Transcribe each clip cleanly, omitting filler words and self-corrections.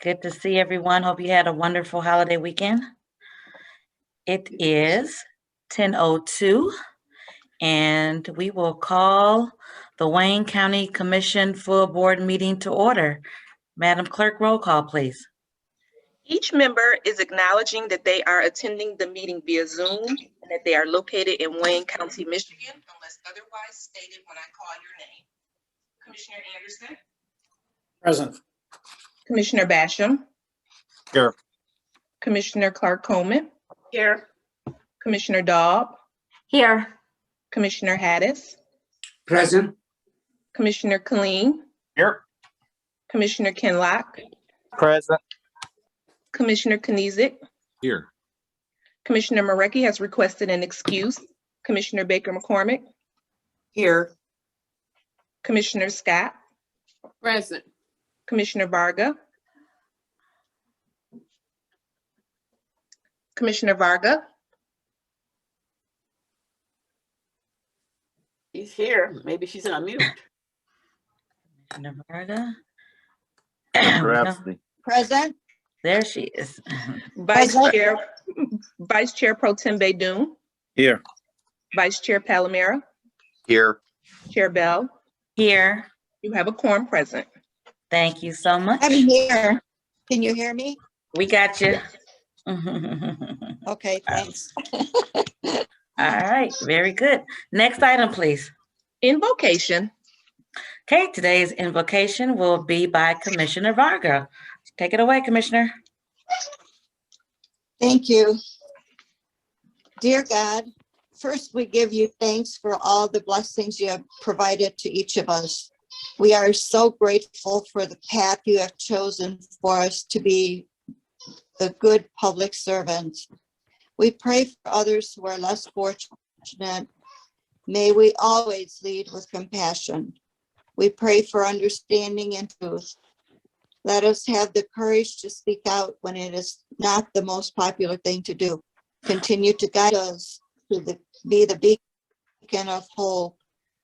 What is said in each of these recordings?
Good to see everyone. Hope you had a wonderful holiday weekend. It is 10:02, and we will call the Wayne County Commission Full Board meeting to order. Madam Clerk, roll call, please. Each member is acknowledging that they are attending the meeting via Zoom and that they are located in Wayne County, Michigan, unless otherwise stated when I call your name. Commissioner Anderson. Present. Commissioner Basham. Here. Commissioner Clark-Coleman. Here. Commissioner Daub. Here. Commissioner Haddis. Present. Commissioner Killeen. Here. Commissioner Kinlock. Present. Commissioner Kniezek. Here. Commissioner Marecki has requested an excuse. Commissioner Baker McCormick. Here. Commissioner Scott. Present. Commissioner Varga. Commissioner Varga. She's here. Maybe she's on mute. Commissioner Varga. Present. There she is. Vice Present. Chair Pro Tem Baydoun. Here. Vice Chair Palomera. Here. Chair Bell. Here. You have a quorum present. Thank you so much. I'm here. Can you hear me? We got you. Okay, thanks. All right, very good. Next item, please. Invocation. Okay, today's invocation will be by Commissioner Varga. Take it away, Commissioner. Thank you. Dear God, first we give you thanks for all the blessings you have provided to each of us. We are so grateful for the path you have chosen for us to be the good public servants. We pray for others who are less fortunate. May we always lead with compassion. We pray for understanding and truth. Let us have the courage to speak out when it is not the most popular thing to do. Continue to guide us to be the beacon of hope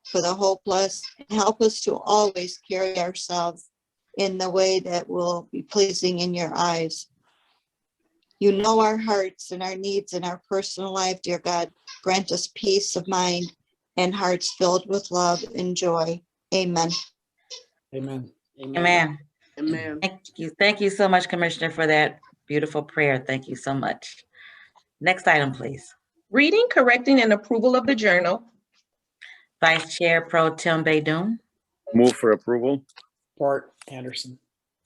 for the hopeless, and help us to always carry ourselves in the way that will be pleasing in your eyes. You know our hearts and our needs in our personal life, dear God. Grant us peace of mind and hearts filled with love and joy. Amen. Amen. Amen. Amen. Thank you. Thank you so much, Commissioner, for that beautiful prayer. Thank you so much. Next item, please. Reading, correcting, and approval of the journal. Vice Chair Pro Tem Baydoun. Move for approval. Support Anderson.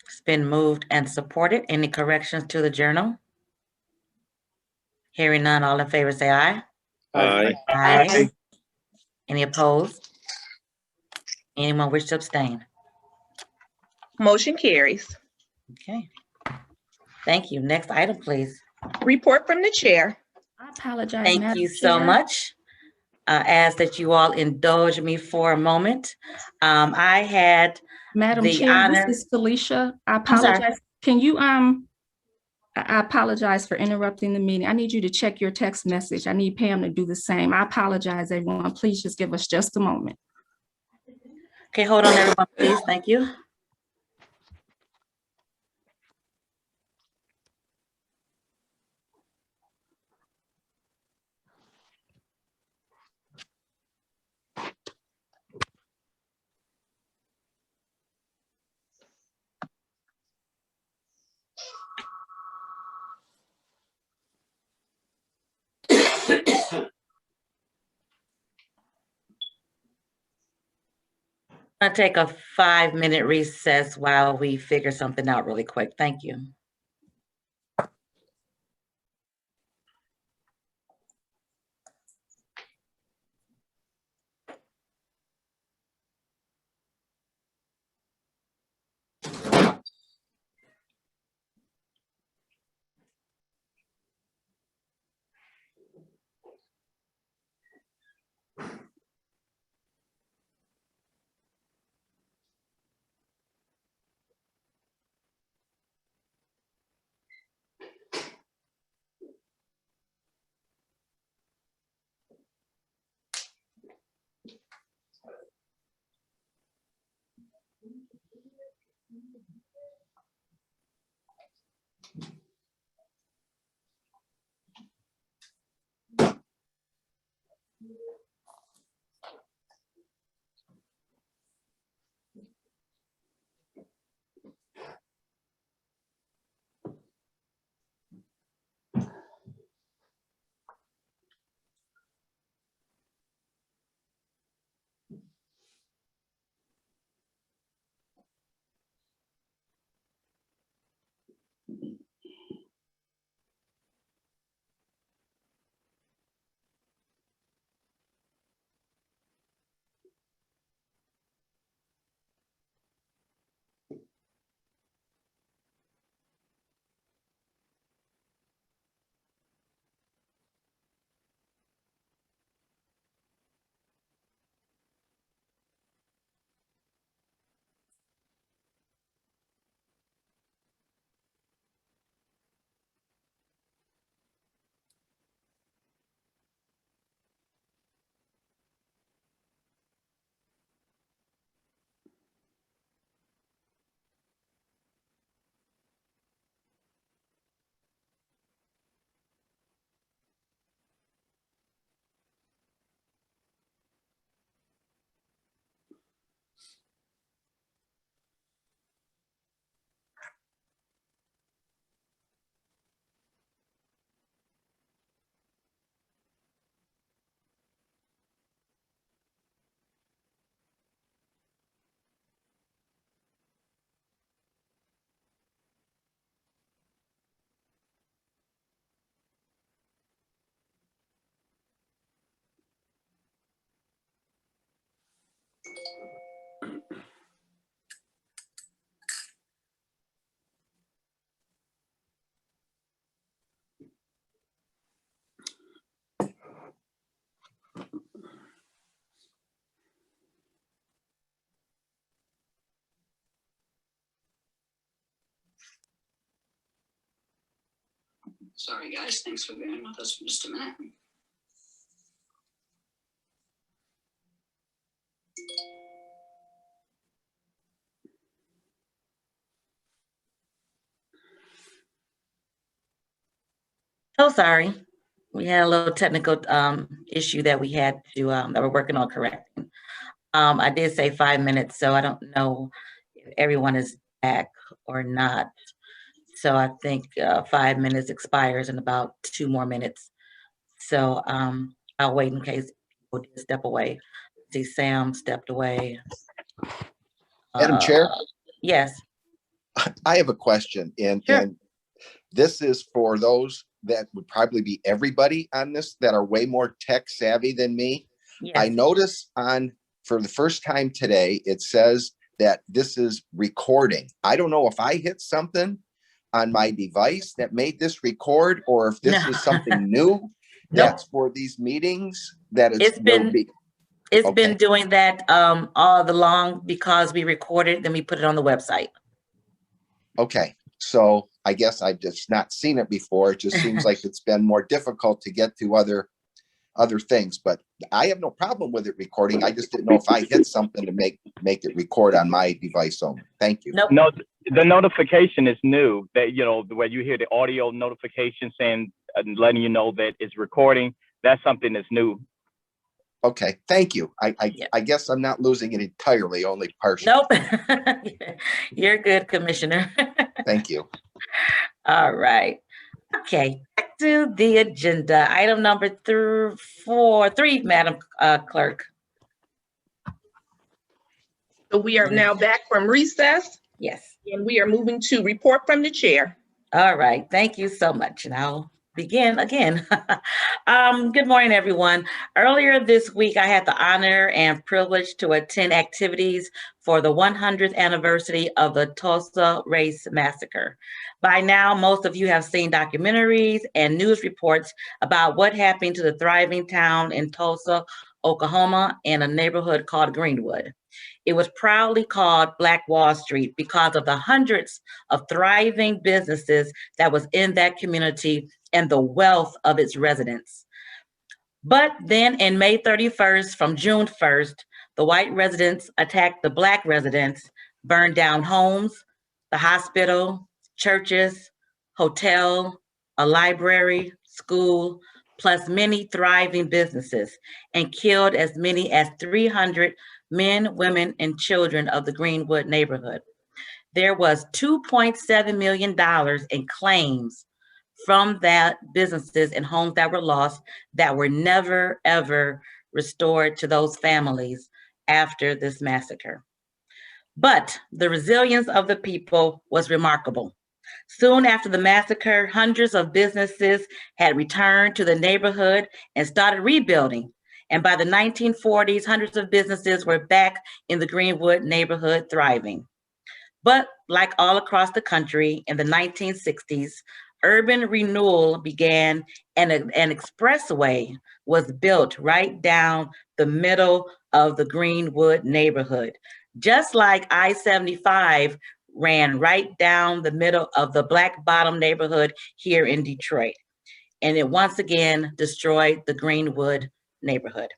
It's been moved and supported. Any corrections to the journal? Hearing none, all in favor say aye. Aye. Aye. Any opposed? Anyone wish to abstain? Motion carries. Okay. Thank you. Next item, please. Report from the chair. I apologize. Thank Madam you so Chair. much. Ask that you all indulge me for a moment. I had Madam the Chair, honor. this is Felicia. I sorry. apologize. Can you, I apologize for interrupting the meeting. I need you to check your text message. I need Pam to do the same. I apologize, everyone. Please just give us just a moment. Okay, hold on, everyone, please. Thank you. I'm gonna take a 5-minute recess while we figure something out really quick. Thank you. Sorry, guys. Thanks for bearing with us for just a minute. So sorry. We had a little technical issue that we had to that we're working on correcting. I did say 5 minutes, so I don't know if everyone is back or not. So I think 5 minutes expires in about 2 more minutes. So I'll wait in case people did step away. See, Sam stepped away. Madam Chair, Yes. I have a question, and Sure. this is for those that would probably be everybody on this that are way more tech savvy than me. I Yes. notice for the first time today, it says that this is recording. I don't know if I hit something on my device that made this record, or if this No. is something new that's for these meetings that It's been Okay. doing that all along because we recorded, then we put it on the website. Okay, so I guess I've just not seen it before. It just seems like it's been more difficult to get to other things, but I have no problem with it recording. I just didn't know if I hit something to make it record on my device only. Thank you. Nope. No, the notification is new, that, you know, where you hear the audio notification saying, letting you know that it's recording. That's something that's new. Okay, thank you. I guess I'm not losing it entirely, only partially. Nope. You're good, Commissioner. Thank you. All right. Okay, back to the agenda. Item number 3, Madam Clerk. So we are now back from recess, Yes. and we are moving to report from the chair. All right. Thank you so much. And I'll begin again. Good morning, everyone. Earlier this week, I had the honor and privilege to attend activities for the 100th anniversary of the Tulsa Race Massacre. By now, most of you have seen documentaries and news reports about what happened to the thriving town in Tulsa, Oklahoma, in a neighborhood called Greenwood. It was proudly called Black Wall Street because of the hundreds of thriving businesses that was in that community and the wealth of its residents. But then in May 31st, from June 1st, the white residents attacked the Black residents, burned down homes, the hospital, churches, hotel, a library, school, plus many thriving businesses, and killed as many as 300 men, women, and children of the Greenwood neighborhood. There was $2.7 million in claims from that businesses and homes that were lost that were never, ever restored to those families after this massacre. But the resilience of the people was remarkable. Soon after the massacre, hundreds of businesses had returned to the neighborhood and started rebuilding. And by the 1940s, hundreds of businesses were back in the Greenwood neighborhood thriving. But like all across the country in the 1960s, urban renewal began and an expressway was built right down the middle of the Greenwood neighborhood. Just like I-75 ran right down the middle of the Black Bottom neighborhood here in Detroit. And it once again destroyed the Greenwood neighborhood.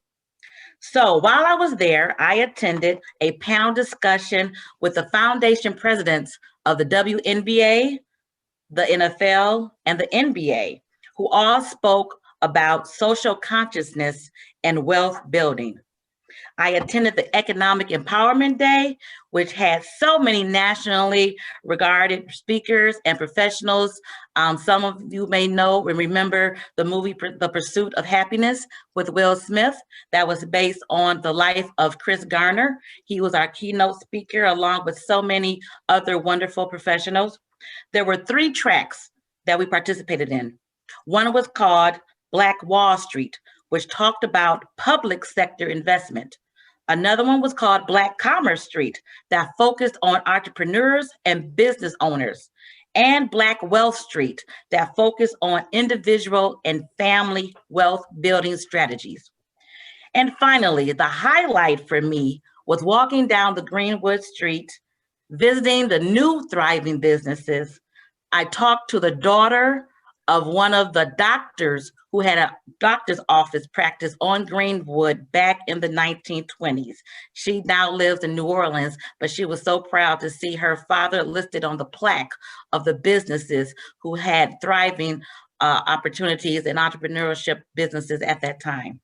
So while I was there, I attended a panel discussion with the foundation presidents of the WNBA, the NFL, and the NBA, who all spoke about social consciousness and wealth building. I attended the Economic Empowerment Day, which had so many nationally regarded speakers and professionals. Some of you may know and remember the movie The Pursuit of Happiness with Will Smith. That was based on the life of Chris Garner. He was our keynote speaker along with so many other wonderful professionals. There were 3 tracks that we participated in. One was called Black Wall Street, which talked about public sector investment. Another one was called Black Commerce Street that focused on entrepreneurs and business owners, and Black Wealth Street that focused on individual and family wealth building strategies. And finally, the highlight for me was walking down the Greenwood Street, visiting the new thriving businesses. I talked to the daughter of one of the doctors who had a doctor's office practice on Greenwood back in the 1920s. She now lives in New Orleans, but she was so proud to see her father listed on the plaque of the businesses who had thriving opportunities and entrepreneurship businesses at that time.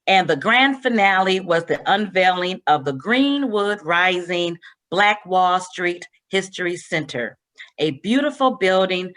And the grand finale was the unveiling of the Greenwood Rising Black Wall Street History Center, a beautiful building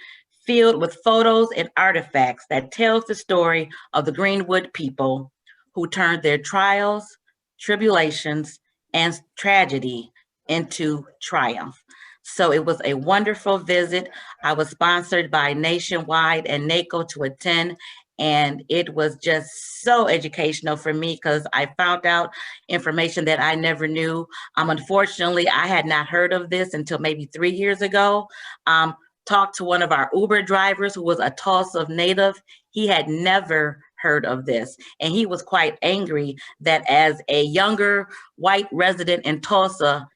filled with photos and artifacts that tells the story of the Greenwood people who turned their trials, tribulations, and tragedy into triumph. So it was a wonderful visit. I was sponsored by Nationwide and NACO to attend, and it was just so educational for me because I found out information that I never knew. Unfortunately, I had not heard of this until maybe 3 years ago. Talked to one of our Uber drivers who was a Tulsa native. He had never heard of this, and he was quite angry that as a younger white resident in Tulsa,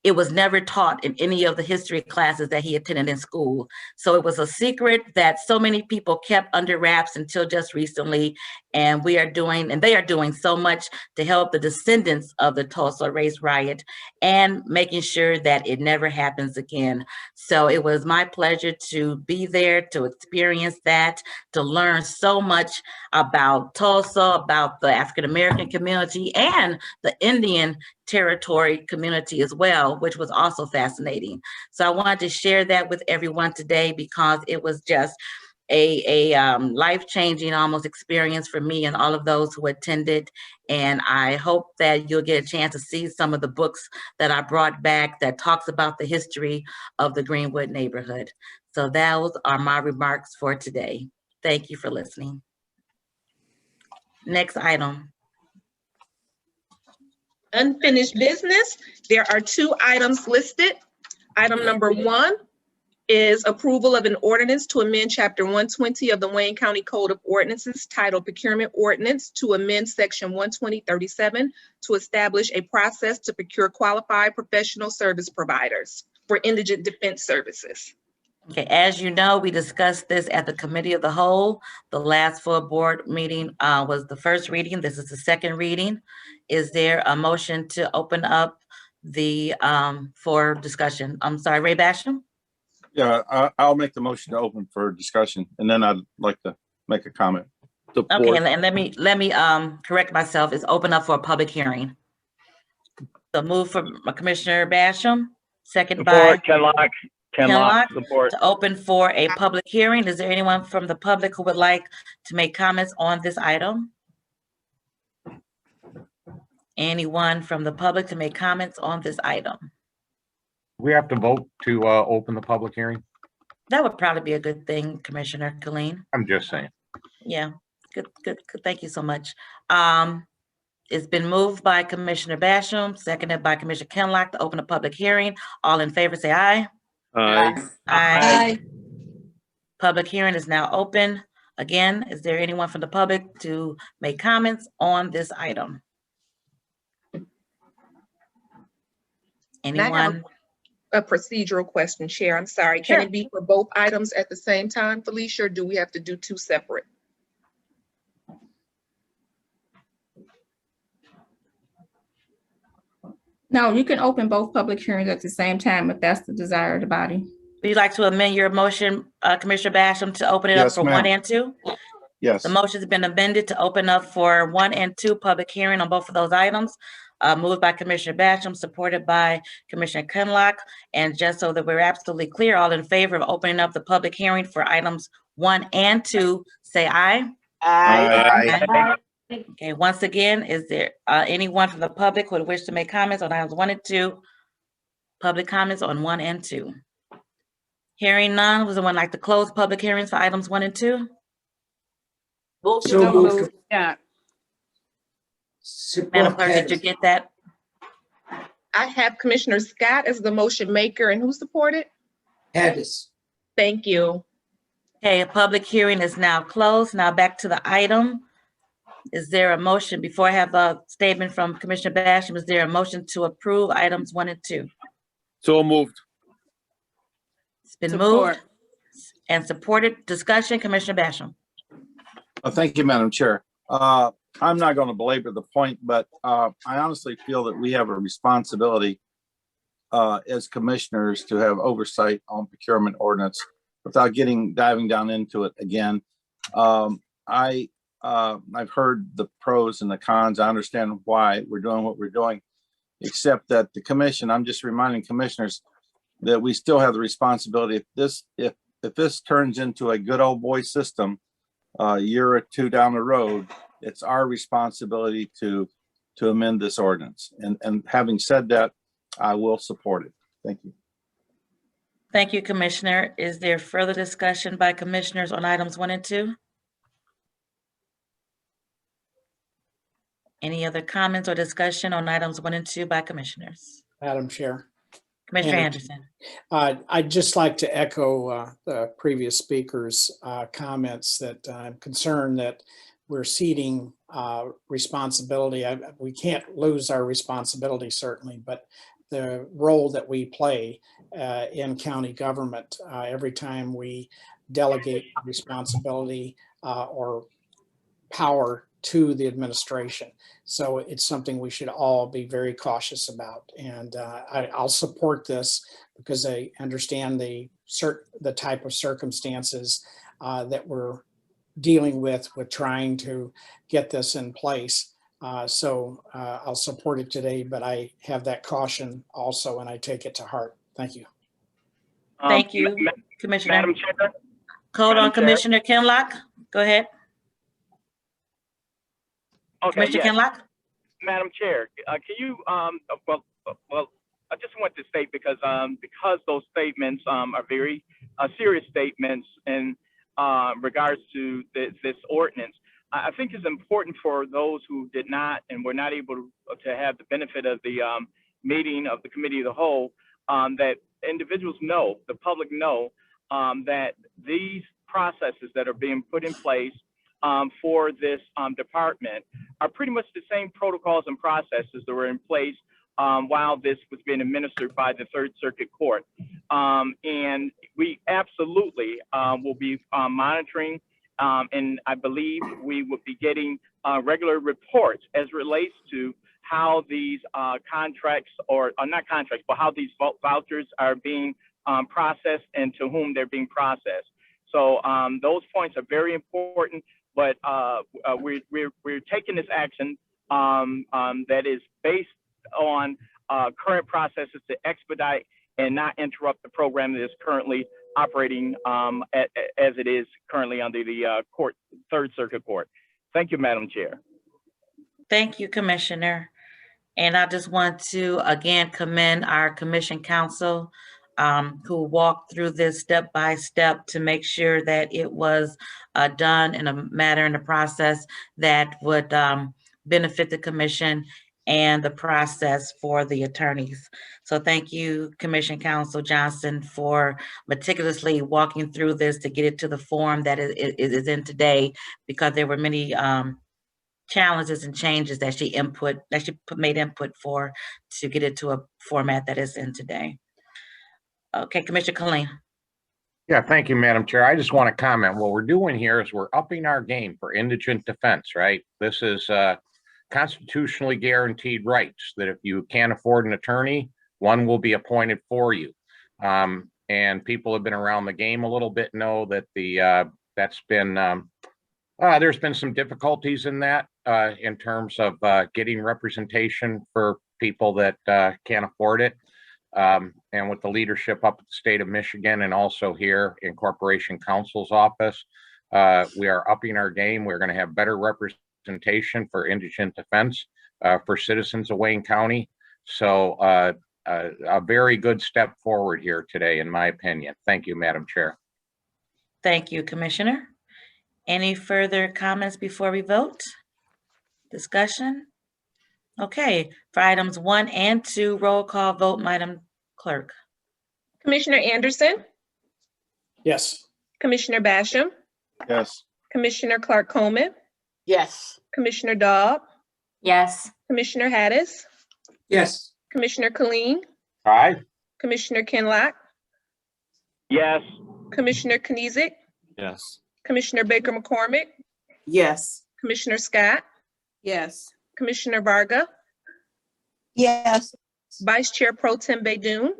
it was never taught in any of the history classes that he attended in school. So it was a secret that so many people kept under wraps until just recently. And they are doing so much to help the descendants of the Tulsa race riot and making sure that it never happens again. So it was my pleasure to be there, to experience that, to learn so much about Tulsa, about the African-American community and the Indian territory community as well, which was also fascinating. So I wanted to share that with everyone today because it was just a life-changing almost experience for me and all of those who attended. And I hope that you'll get a chance to see some of the books that I brought back that talks about the history of the Greenwood neighborhood. So those are my remarks for today. Thank you for listening. Next item. Unfinished business. There are 2 items listed. Item number 1 is approval of an ordinance to amend Chapter 120 of the Wayne County Code of Ordinances titled Procurement Ordinance to amend Section 120.37 to establish a process to procure qualified professional service providers for indigent defense services. Okay, as you know, we discussed this at the Committee of the Whole. The last full board meeting was the first reading. This is the second reading. Is there a motion to open up the for discussion? I'm sorry, Ray Basham? Yeah, I'll make the motion to open for discussion, and then I'd like to make a comment. Okay, and let me correct myself. It's open up for a public hearing. So move from Commissioner Basham, second by Support, Kenlock, support. to open for a public hearing. Is there anyone from the public who would like to make comments on this item? Anyone from the public to make comments on this item? We have to vote to open the public hearing. That would probably be a good thing, Commissioner Colleen. I'm just saying. Yeah, good. Thank you so much. It's been moved by Commissioner Basham, seconded by Commissioner Kenlock to open a public hearing. All in favor, say aye. Aye. Aye. Public hearing is now open. Again, is there anyone from the public to make comments on this item? Anyone? A procedural question, Chair. I'm sorry. Sure. Can it be for both items at the same time, Felicia, or do we have to do two separate? No, you can open both public hearings at the same time if that's the desire of the body. Would you like to amend your motion, Commissioner Basham, to open it up Yes, for ma'am. 1 and 2? Yes. The motion's been amended to open up for 1 and 2 public hearing on both of those items. Moved by Commissioner Basham, supported by Commissioner Kenlock. And just so that we're absolutely clear, all in favor of opening up the public hearing for items 1 and 2, say aye. Aye. Okay, once again, is there anyone from the public who would wish to make comments on items 1 and 2? Public comments on 1 and 2. Hearing none, would someone like to close public hearings for items 1 and 2? So moved. Yeah. Madam Clerk, did you get that? I have Commissioner Scott as the motion maker, and who supported? Addis. Thank you. Okay, a public hearing is now closed. Now back to the item. Is there a motion, before I have a statement from Commissioner Basham, is there a motion to approve items 1 and 2? So moved. It's been Support. moved and supported. Discussion, Commissioner Basham. Thank you, Madam Chair. I'm not going to belabor the point, but I honestly feel that we have a responsibility as commissioners to have oversight on procurement ordinance without diving down into it again. I've heard the pros and the cons. I understand why we're doing what we're doing, except that the commission, I'm just reminding commissioners that we still have the responsibility. If this turns into a good old boy system, a year or two down the road, it's our responsibility to amend this ordinance. And having said that, I will support it. Thank you. Thank you, Commissioner. Is there further discussion by commissioners on items 1 and 2? Any other comments or discussion on items 1 and 2 by commissioners? Madam Chair. Commissioner And- Anderson. I'd just like to echo the previous speaker's comments that I'm concerned that we're ceding responsibility. We can't lose our responsibility, certainly, but the role that we play in county government, every time we delegate responsibility or power to the administration. So it's something we should all be very cautious about. And I'll support this because I understand the type of circumstances that we're dealing with trying to get this in place. So I'll support it today, but I have that caution also, and I take it to heart. Thank you. Thank you, Commissioner. Madam Chair. Hold on, Madam Chair. Commissioner Kenlock. Go ahead. Okay, Commissioner yes. Kenlock? Madam Chair, can you, well, I just want to state because those statements are very serious statements in regards to this ordinance. I think it's important for those who did not and were not able to have the benefit of the meeting of the Committee of the Whole, that individuals know, the public know, that these processes that are being put in place for this department are pretty much the same protocols and processes that were in place while this was being administered by the Third Circuit Court. And we absolutely will be monitoring, and I believe we will be getting regular reports as relates to how these contracts, or not contracts, but how these vouchers are being processed and to whom they're being processed. So those points are very important, but we're taking this action that is based on current processes to expedite and not interrupt the program that is currently operating as it is currently under the Third Circuit Court. Thank you, Madam Chair. Thank you, Commissioner. And I just want to again commend our commission counsel who walked through this step by step to make sure that it was done in a manner in the process that would benefit the commission and the process for the attorneys. So thank you, Commission Counsel Johnson, for meticulously walking through this to get it to the form that it is in today, because there were many challenges and changes that she made input for to get it to a format that is in today. Okay, Commissioner Colleen. Yeah, thank you, Madam Chair. I just want to comment. What we're doing here is we're upping our game for indigent defense, right? This is constitutionally guaranteed rights that if you can't afford an attorney, one will be appointed for you. And people have been around the game a little bit know that that's been there's been some difficulties in that in terms of getting representation for people that can't afford it. And with the leadership up at the state of Michigan and also here in Corporation Counsel's office, we are upping our game. We're going to have better representation for indigent defense for citizens of Wayne County. So a very good step forward here today, in my opinion. Thank you, Madam Chair. Thank you, Commissioner. Any further comments before we vote? Discussion? Okay, for items 1 and 2, roll call vote, Madam Clerk. Commissioner Anderson, Yes. Commissioner Basham, Yes. Commissioner Clark Coleman, Yes. Commissioner Dobb, Yes. Commissioner Hattis, Yes. Commissioner Colleen, Aye. Commissioner Kinlock, Yes. Commissioner Knizik, Yes. Commissioner Baker McCormick, Yes. Commissioner Scott, Yes. Commissioner Varga, Yes, Vice Chair Pro Tem Baydoun,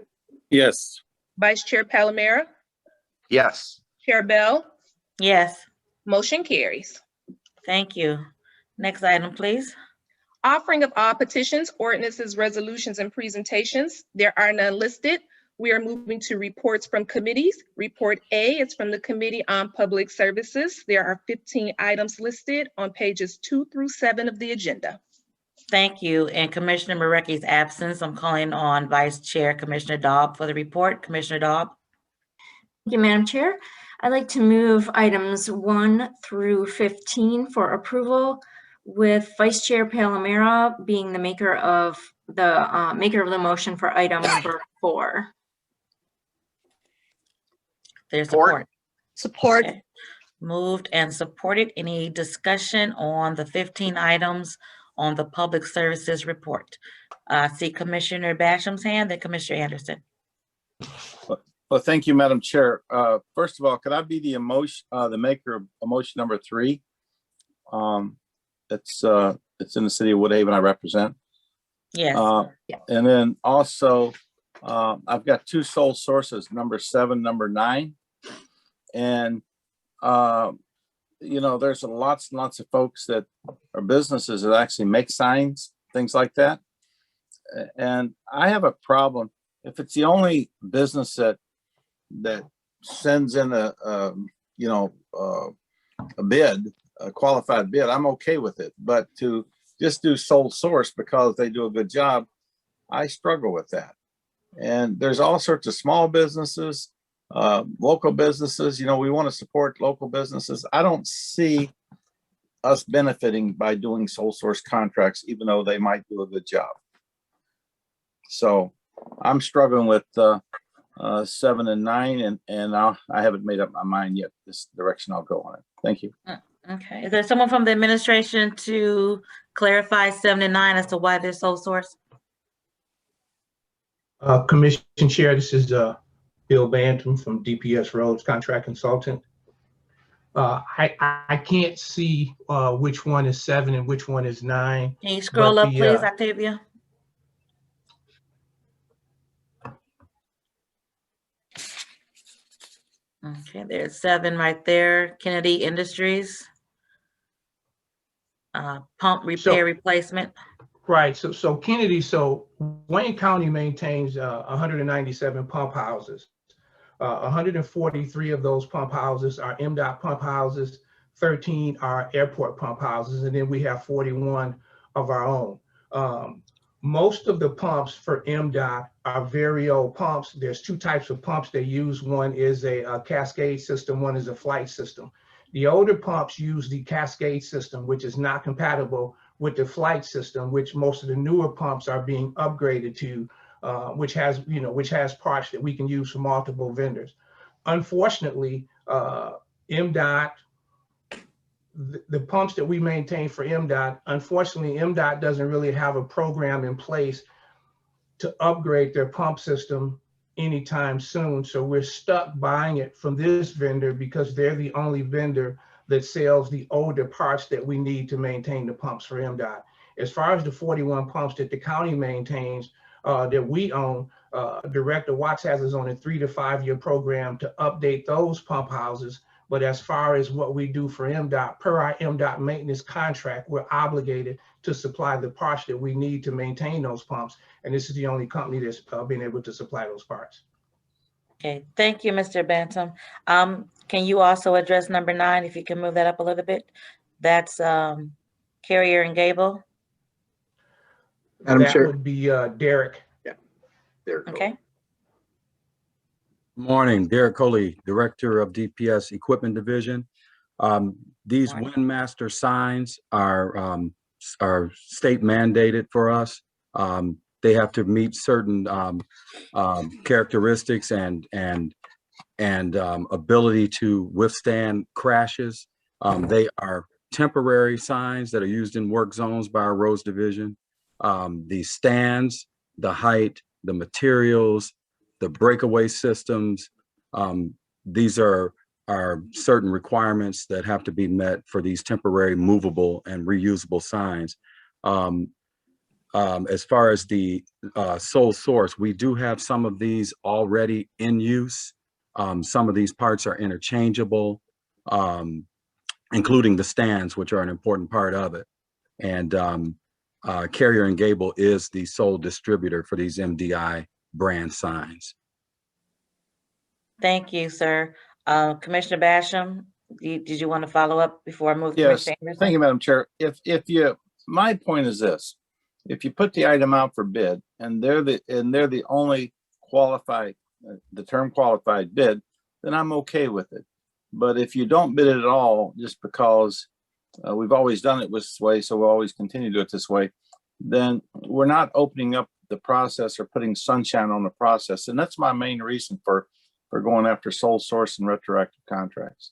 Yes. Vice Chair Palomera, Yes. Chair Bell, Yes, motion carries. thank you. Next item, please. Offering of all petitions, ordinances, resolutions, and presentations. There are none listed. We are moving to reports from committees. Report A is from the Committee on Public Services. There are 15 items listed on pages 2 through 7 of the agenda. Thank you. In Commissioner Marecki's absence, I'm calling on Vice Chair Commissioner Dobb for the report. Commissioner Dobb. Thank you, Madam Chair. I'd like to move items 1 through 15 for approval, with Vice Chair Palomera being the maker of the motion for item number 4. There's Support. support. support. Okay. Moved and supported. Any discussion on the 15 items on the Public Services report? See Commissioner Basham's hand, then Commissioner Anderson. Well, thank you, Madam Chair. First of all, could I be the maker of motion number 3? It's in the city of Woodhaven I represent. Yes. And then also, I've got 2 sole sources, number 7, number 9. And, there's lots and lots of folks that are businesses that actually make signs, things like that. And I have a problem. If it's the only business that sends in a bid, a qualified bid, I'm okay with it. But to just do sole source because they do a good job, I struggle with that. And there's all sorts of small businesses, local businesses. We want to support local businesses. I don't see us benefiting by doing sole source contracts, even though they might do a good job. So I'm struggling with 7 and 9, and I haven't made up my mind yet this direction I'll go on it. Thank you. Okay. Is there someone from the administration to clarify 7 and 9 as to why they're sole source? Commission Chair, this is Bill Bantam from DPS Roads Contract Consultant. I can't see which one is 7 and which one is 9. Can you scroll up, please, Octavia? Okay, there's 7 right there. Kennedy Industries. Pump repair replacement. Right, so Kennedy, so Wayne County maintains 197 pump houses. 143 of those pump houses are MDOT pump houses, 13 are airport pump houses, and then we have 41 of our own. Most of the pumps for MDOT are very old pumps. There's 2 types of pumps they use. One is a cascade system, one is a flight system. The older pumps use the cascade system, which is not compatible with the flight system, which most of the newer pumps are being upgraded to, which has parts that we can use from multiple vendors. Unfortunately, MDOT, the pumps that we maintain for MDOT, unfortunately, MDOT doesn't really have a program in place to upgrade their pump system anytime soon. So we're stuck buying it from this vendor because they're the only vendor that sells the older parts that we need to maintain the pumps for MDOT. As far as the 41 pumps that the county maintains, that we own, Director Watts has us on a 3 to 5 year program to update those pump houses. But as far as what we do for MDOT, per our MDOT maintenance contract, we're obligated to supply the parts that we need to maintain those pumps. And this is the only company that's been able to supply those parts. Okay, thank you, Mr. Bantam. Can you also address number 9, if you can move that up a little bit? That's Carrier and Gable. Madam Chair. That would be Derek. Yeah, Derek. Okay. Morning, Derek Coley, Director of DPS Equipment Division. These WinMaster signs are state mandated for us. They have to meet certain characteristics and ability to withstand crashes. They are temporary signs that are used in work zones by our roads division. The stands, the height, the materials, the breakaway systems, these are certain requirements that have to be met for these temporary movable and reusable signs. As far as the sole source, we do have some of these already in use. Some of these parts are interchangeable, including the stands, which are an important part of it. And Carrier and Gable is the sole distributor for these MDI brand signs. Thank you, sir. Commissioner Basham, did you want to follow up before I move to Yes, Commissioner Anderson? thank you, Madam Chair. My point is this: if you put the item out for bid and they're the only qualified, the term qualified bid, then I'm okay with it. But if you don't bid it at all, just because we've always done it this way, so we'll always continue to do it this way, then we're not opening up the process or putting sunshine on the process. And that's my main reason for going after sole source and retroactive contracts.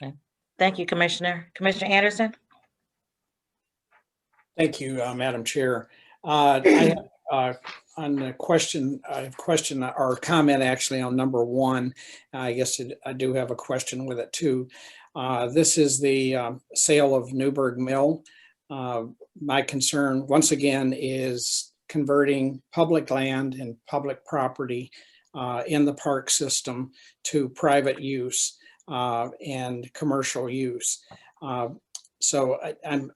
Okay. Thank you, Commissioner. Commissioner Anderson? Thank you, Madam Chair. I have on the question or comment actually on number 1. I guess I do have a question with it too. This is the sale of Newberg Mill. My concern once again is converting public land and public property in the park system to private use and commercial use. So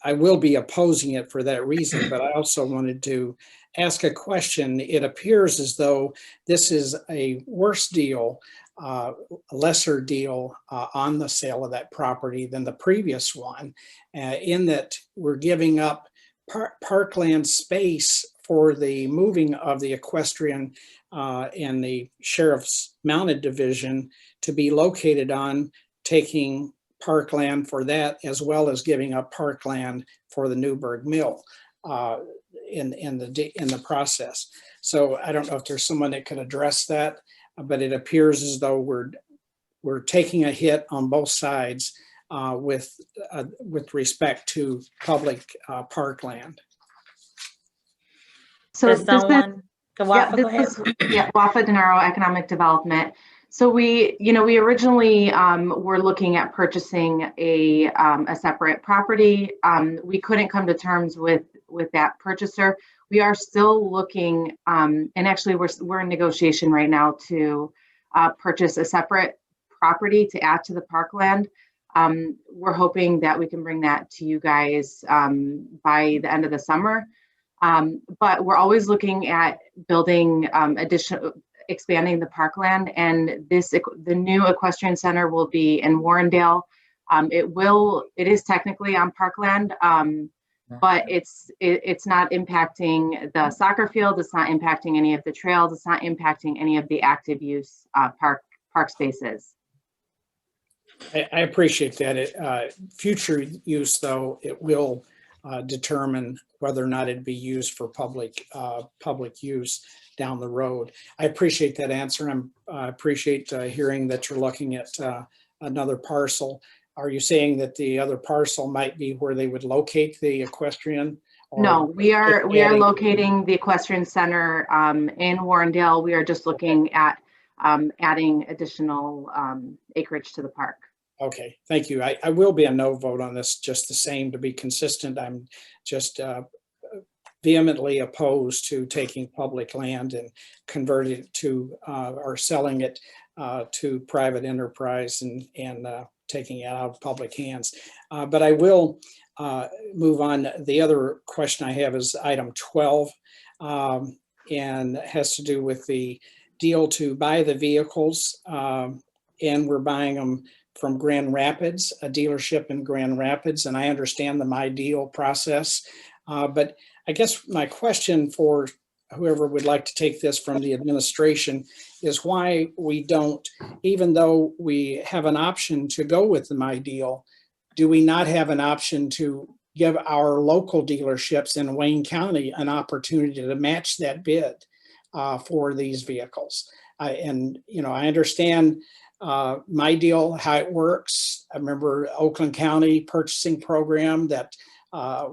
I will be opposing it for that reason, but I also wanted to ask a question. It appears as though this is a worse deal, a lesser deal on the sale of that property than the previous one, in that we're giving up parkland space for the moving of the equestrian and the sheriff's mounted division to be located on, taking parkland for that, as well as giving up parkland for the Newberg Mill in the process. So I don't know if there's someone that could address that, but it appears as though we're taking a hit on both sides with respect to public parkland. So Does someone, go ahead. Wafa Denaro Economic Development. So we originally were looking at purchasing a separate property. We couldn't come to terms with that purchaser. We are still looking, and actually we're in negotiation right now to purchase a separate property to add to the parkland. We're hoping that we can bring that to you guys by the end of the summer. But we're always looking at building expanding the parkland, and the new equestrian center will be in Warrendale. It is technically on parkland, but it's not impacting the soccer field. It's not impacting any of the trails. It's not impacting any of the active use park spaces. I appreciate that. Future use, though, it will determine whether or not it'd be used for public use down the road. I appreciate that answer. I appreciate hearing that you're looking at another parcel. Are you saying that the other parcel might be where they would locate the equestrian? No, we are locating the equestrian center in Warrendale. We are just looking at adding additional acreage to the park. Okay, thank you. I will be a no vote on this just the same, to be consistent. I'm just vehemently opposed to taking public land and converting it to or selling it to private enterprise and taking it out of public hands. But I will move on. The other question I have is item 12, and has to do with the deal to buy the vehicles, and we're buying them from Grand Rapids, a dealership in Grand Rapids, and I understand the My Deal process. But I guess my question for whoever would like to take this from the administration is why we don't, even though we have an option to go with the My Deal, do we not have an option to give our local dealerships in Wayne County an opportunity to match that bid for these vehicles? And, you know, I understand My Deal, how it works. I remember Oakland County purchasing program that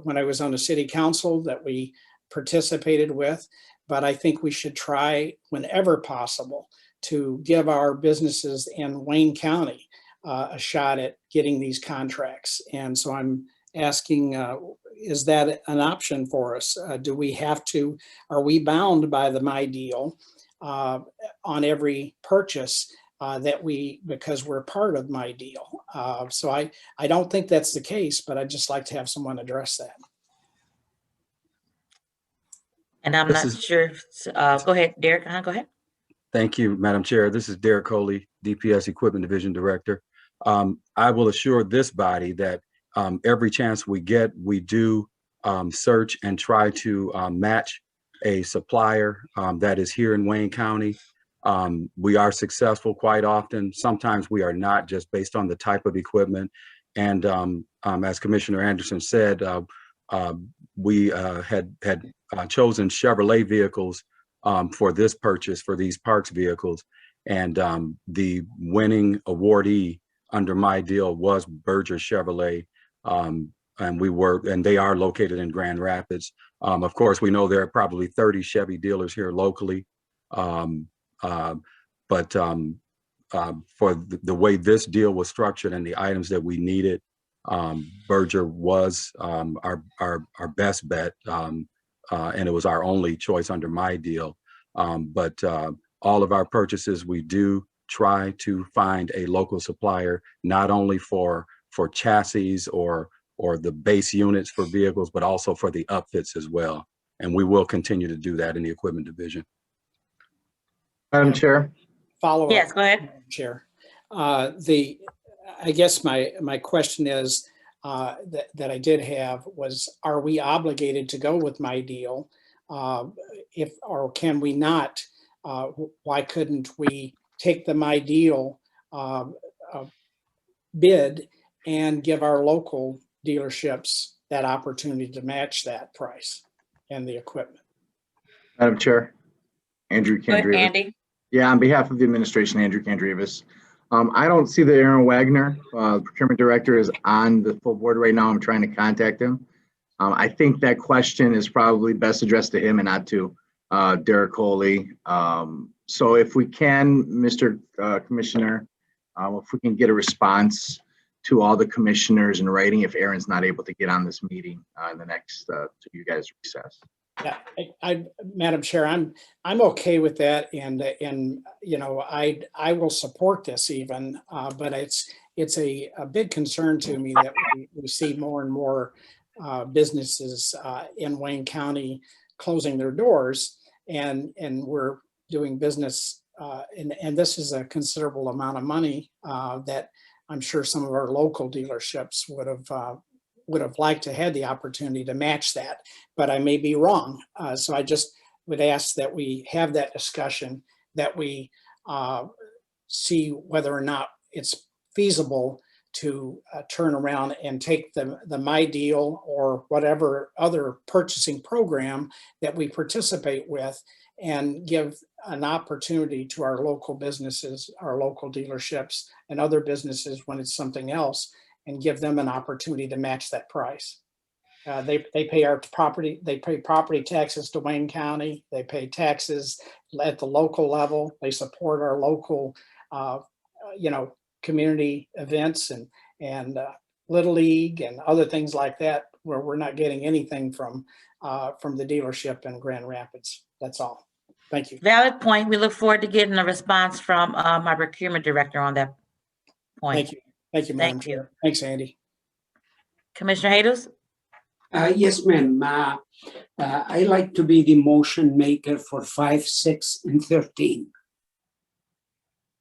when I was on the city council that we participated with, but I think we should try whenever possible to give our businesses in Wayne County a shot at getting these contracts. And so I'm asking, is that an option for us? Do we have to, are we bound by the My Deal on every purchase because we're part of My Deal? So I don't think that's the case, but I'd just like to have someone address that. And I'm not sure. Go ahead, Derek. Go ahead. Thank you, Madam Chair. This is Derek Coley, DPS Equipment Division Director. I will assure this body that every chance we get, we do search and try to match a supplier that is here in Wayne County. We are successful quite often. Sometimes we are not, just based on the type of equipment. And as Commissioner Anderson said, we had chosen Chevrolet vehicles for this purchase, for these parks vehicles. And the winning awardee under My Deal was Berger Chevrolet. And they are located in Grand Rapids. Of course, we know there are probably 30 Chevy dealers here locally. But for the way this deal was structured and the items that we needed, Berger was our best bet, and it was our only choice under My Deal. But all of our purchases, we do try to find a local supplier, not only for chassis or the base units for vehicles, but also for the upfits as well. And we will continue to do that in the equipment division. Madam Chair. Follow up. Yes, go ahead. Chair. I guess my question is that I did have was, are we obligated to go with My Deal? Or can we not? Why couldn't we take the My Deal bid and give our local dealerships that opportunity to match that price and the equipment? Madam Chair, Andrew Candreevas. Andy. Yeah, on behalf of the administration, Andrew Candreevas. I don't see that Aaron Wagner, procurement director, is on the full board right now. I'm trying to contact him. I think that question is probably best addressed to him and not to Derek Coley. So if we can, Mr. Commissioner, if we can get a response to all the commissioners in writing if Aaron's not able to get on this meeting in the next to you guys recess. Yeah, Madam Chair, I'm okay with that, and you know, I will support this even, but it's a big concern to me that we see more and more businesses in Wayne County closing their doors, and we're doing business, and this is a considerable amount of money that I'm sure some of our local dealerships would have liked to have the opportunity to match that, but I may be wrong. So I just would ask that we have that discussion, that we see whether or not it's feasible to turn around and take the My Deal or whatever other purchasing program that we participate with and give an opportunity to our local businesses, our local dealerships, and other businesses when it's something else, and give them an opportunity to match that price. They pay our property, they pay property taxes to Wayne County, they pay taxes at the local level, they support our local, you know, community events and Little League and other things like that, where we're not getting anything from the dealership in Grand Rapids. That's all. Thank you. Valid point. We look forward to getting a response from my procurement director on that point. Thank you. Thank you, Madam Chair. Thanks, Andy. Commissioner Haydos? Yes, ma'am. I like to be the motion maker for 5, 6, and 13.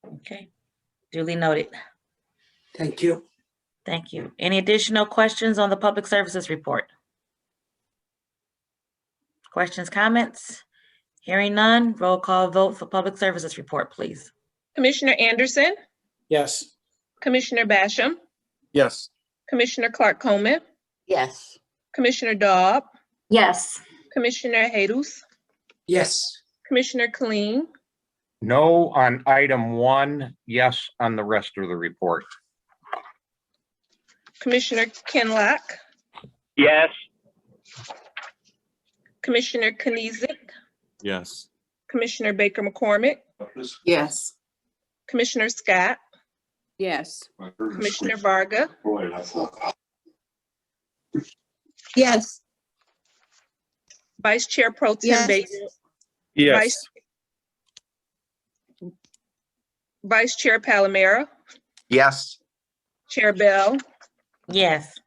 Okay, duly noted. Thank you. Thank you. Any additional questions on the public services report? Questions, comments? Hearing none, roll call vote for public services report, please. Commissioner Anderson, Yes. Commissioner Basham, Yes. Commissioner Clark Coleman, Yes. Commissioner Daub, Yes. Commissioner Haydos, Yes. Commissioner Killeen, No on item 1, yes on the rest of the report. Commissioner Kinlock, Yes. Commissioner Knizik, Yes. Commissioner Baker McCormick, Yes. Commissioner Scott, Yes. Commissioner Varga, Yes. Vice Chair Pro Tem Yes. Baker, Yes. Vice Chair Palomera, Yes. Chair Bell. Yes.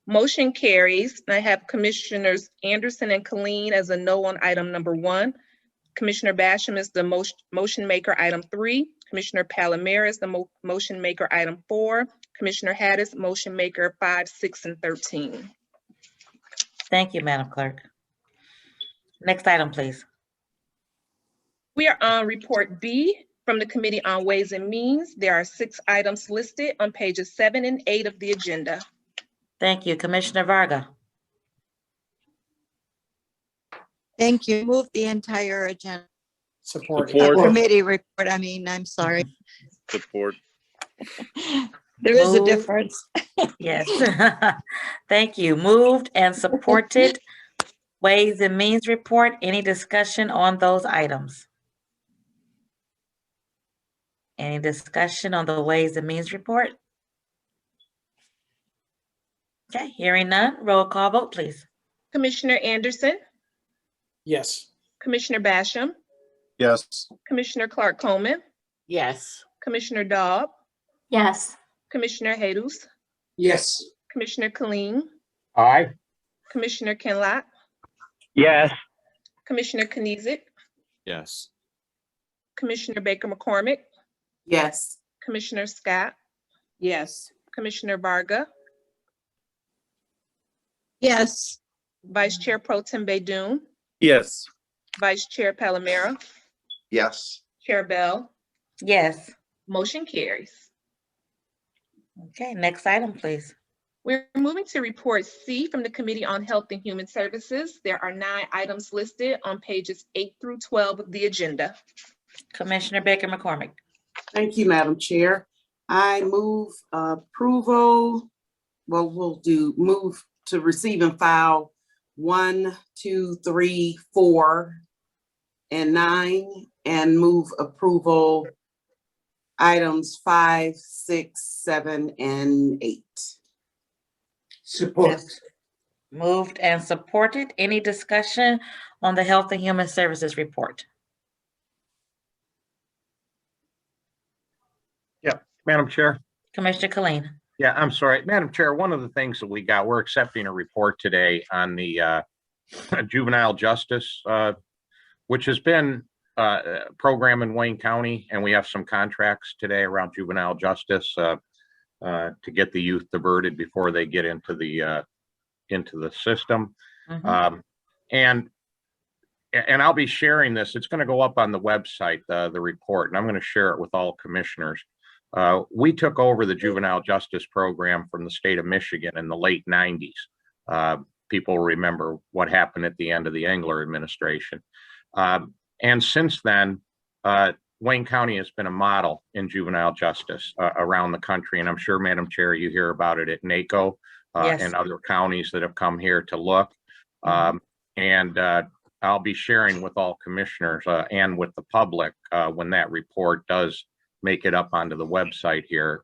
Motion carries. I have Commissioners Anderson and Killeen as a no on item number 1. Commissioner Basham is the motion maker, item 3. Commissioner Palomera is the motion maker, item 4. Commissioner Haddis, motion maker 5, 6, and 13. Thank you, Madam Clerk. Next item, please. We are on report B from the Committee on Ways and Means. There are 6 items listed on pages 7 and 8 of the agenda. Thank you. Commissioner Varga? Thank you. Move the entire agenda. Support. Committee report. I mean, I'm sorry. Support. There is a Move. difference. Yes. Thank you. Moved and supported. Ways and Means report. Any discussion on those items? Any discussion on the Ways and Means report? Okay, hearing none, roll call vote, please. Commissioner Anderson, Yes. Commissioner Basham, Yes. Commissioner Clark Coleman, Yes. Commissioner Daub, Yes. Commissioner Haydos, Yes. Commissioner Killeen, Aye. Commissioner Kinlock, Yes. Commissioner Knizik, Yes. Commissioner Baker McCormick, Yes. Commissioner Scott, Yes. Commissioner Varga, Yes. Vice Chair Pro Tem Baydoun, Yes. Vice Chair Palomera, Yes. Chair Bell. Yes. Motion carries. Okay, next item, please. We're moving to report C from the Committee on Health and Human Services. There are 9 items listed on pages 8 through 12 of the agenda. Commissioner Baker McCormick. Thank you, Madam Chair. I move approval. Well, we'll do move to receive and file 1, 2, 3, 4, and 9, and move approval items 5, 6, 7, and 8. Support. Moved and supported. Any discussion on the Health and Human Services report? Madam Chair. Commissioner Colleen. Yeah, I'm sorry. Madam Chair, one of the things that we're accepting a report today on the Juvenile Justice, which has been a program in Wayne County, and we have some contracts today around juvenile justice to get the youth diverted before they get into the system. And I'll be sharing this. It's going to go up on the website, the report, and I'm going to share it with all commissioners. We took over the juvenile justice program from the state of Michigan in the late 90s. People remember what happened at the end of the Engler administration. And since then, Wayne County has been a model in juvenile justice around the country. And I'm sure, Madam Chair, you hear about it at NACO and other counties that have come here to look. And I'll be sharing with all commissioners and with the public when that report does make it up onto the website here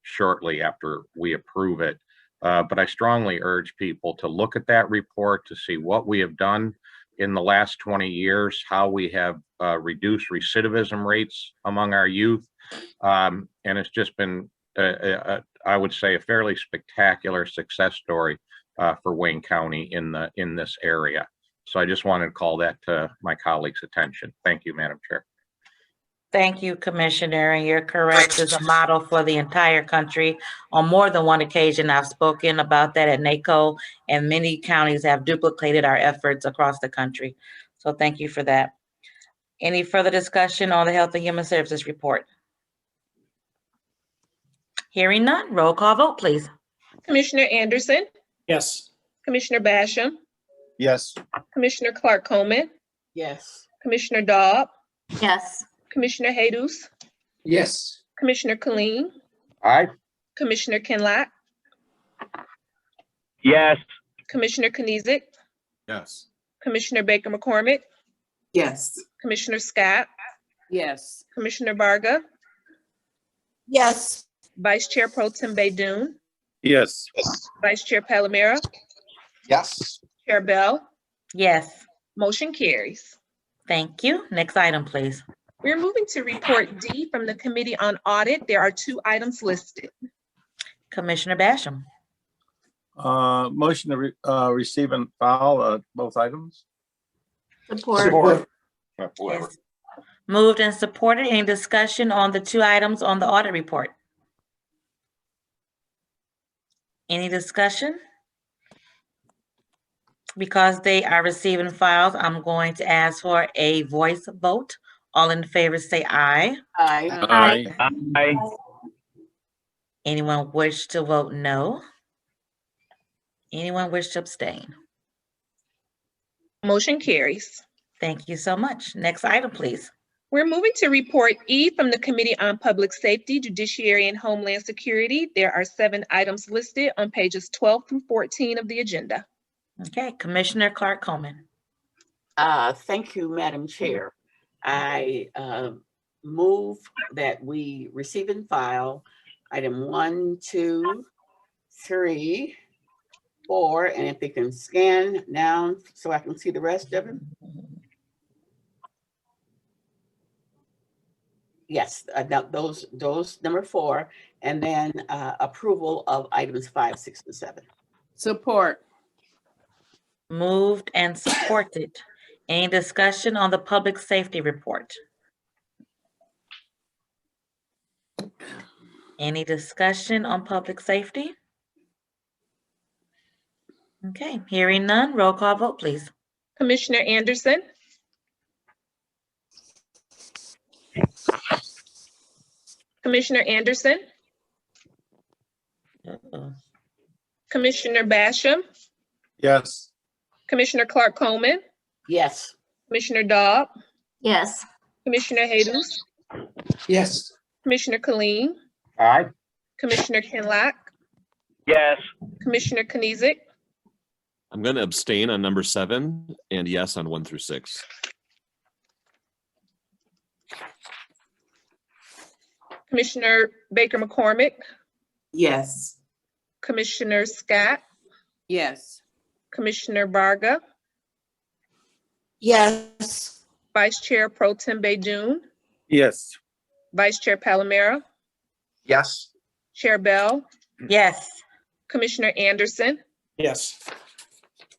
shortly after we approve it. But I strongly urge people to look at that report to see what we have done in the last 20 years, how we have reduced recidivism rates among our youth. And it's just been, I would say, a fairly spectacular success story for Wayne County in this area. So I just wanted to call that to my colleagues' attention. Thank you, Madam Chair. Thank you, Commissioner, and you're correct. It's a model for the entire country. On more than one occasion, I've spoken about that at NACO, and many counties have duplicated our efforts across the country. So thank you for that. Any further discussion on the Health and Human Services report? Hearing none, roll call vote, please. Commissioner Anderson, Yes. Commissioner Basham, Yes. Commissioner Clark Coleman, Yes. Commissioner Daub, Yes. Commissioner Jesus, Yes. Commissioner Colleen, Aye. Commissioner Kinlack, Yes. Commissioner Knizik, Yes. Commissioner Baker McCormick, Yes. Commissioner Scott, Yes. Commissioner Varga, Yes. Vice Chair Pro Tem Baydoun, Yes. Vice Chair Palomera, Yes. Chair Bell, Yes, motion carries. thank you. Next item, please. We're moving to report D from the Committee on Audit. There are 2 items listed. Commissioner Basham. Motion to receive and file both items. Support. Yes. Moved and supported. Any discussion on the 2 items on the audit report? Any discussion? Because they are receiving files, I'm going to ask for a voice vote. All in favor say aye. Aye. Aye. Anyone wish to vote no? Anyone wish to abstain? Motion carries. Thank you so much. Next item, please. We're moving to report E from the Committee on Public Safety, Judiciary, and Homeland Security. There are 7 items listed on pages 12 through 14 of the agenda. Okay, Commissioner Clark Coleman. Thank you, Madam Chair. I move that we receive and file item 1, 2, 3, 4, and if they can scan down so I can see the rest of them. Yes, those number 4, and then approval of items 5, 6, and 7. Support. Moved and supported. Any discussion on the public safety report? Any discussion on public safety? Okay, hearing none, roll call vote, please. Commissioner Anderson, Commissioner Anderson, Commissioner Basham, Yes. Commissioner Clark Coleman, Yes. Commissioner Daub, Yes. Commissioner Jesus, Yes. Commissioner Colleen, Aye. Commissioner Kinlack, Yes. Commissioner Knizik, I'm going to abstain on number 7 and yes on 1 through 6. Commissioner Baker McCormick, Yes. Commissioner Scott, Yes. Commissioner Varga, Yes. Vice Chair Pro Tem Baydoun, Yes. Vice Chair Palomero, Yes. Chair Bell, Yes. Commissioner Anderson. Yes.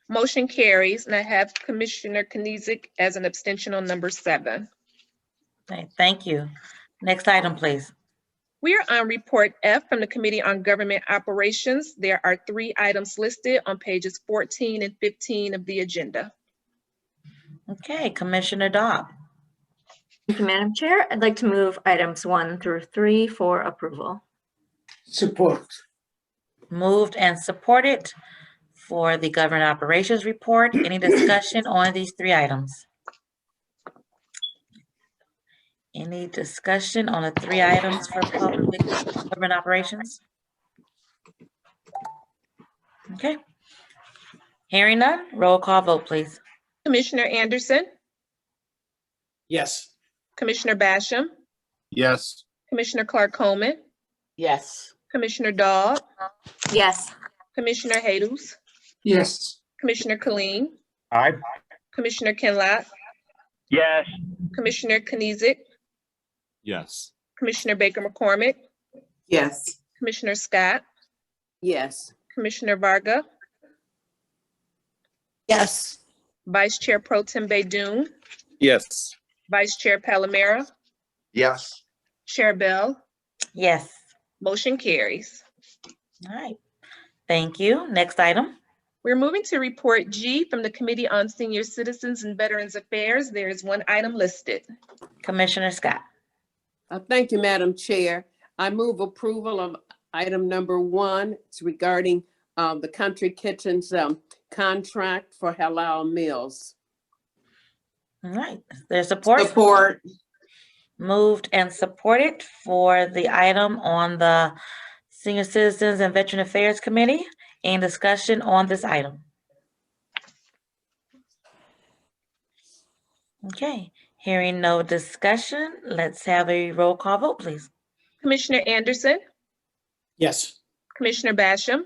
Motion carries, and I have Commissioner Knizik as an abstention on number 7. Okay, thank you. Next item, please. We are on Report F from the Committee on Government Operations. There are 3 items listed on pages 14 and 15 of the agenda. Okay, Commissioner Dobb. Thank you, Madam Chair. I'd like to move items 1 through 3 for approval. Support. Moved and supported for the Government Operations Report. Any discussion on these 3 items? Any discussion on the 3 items for public government operations? Okay. Hearing none, roll call vote, please. Commissioner Anderson, Yes. Commissioner Basham, Yes. Commissioner Clark Coleman, Yes. Commissioner Dodd, Yes. Commissioner Jesus, Yes. Commissioner Killeen, Aye. Commissioner Kinlatt, Yes. Commissioner Knizik, Yes. Commissioner Baker McCormick, Yes. Commissioner Scott, Yes. Commissioner Varga, Yes. Vice Chair Pro Tem Baydoun, Yes. Vice Chair Palomero, Yes. Chair Bell. Yes. Motion carries. All right. Thank you. Next item. We're moving to Report G from the Committee on Senior Citizens and Veterans Affairs. There is 1 item listed. Commissioner Scott. Thank you, Madam Chair. I move approval of item number 1. It's regarding the Country Kitchen's contract for halal meals. All right. There's support. Support. Moved and supported for the item on the Senior Citizens and Veteran Affairs Committee. Any discussion on this item? Okay, hearing no discussion, let's have a roll call vote, please. Commissioner Anderson, Yes. Commissioner Basham,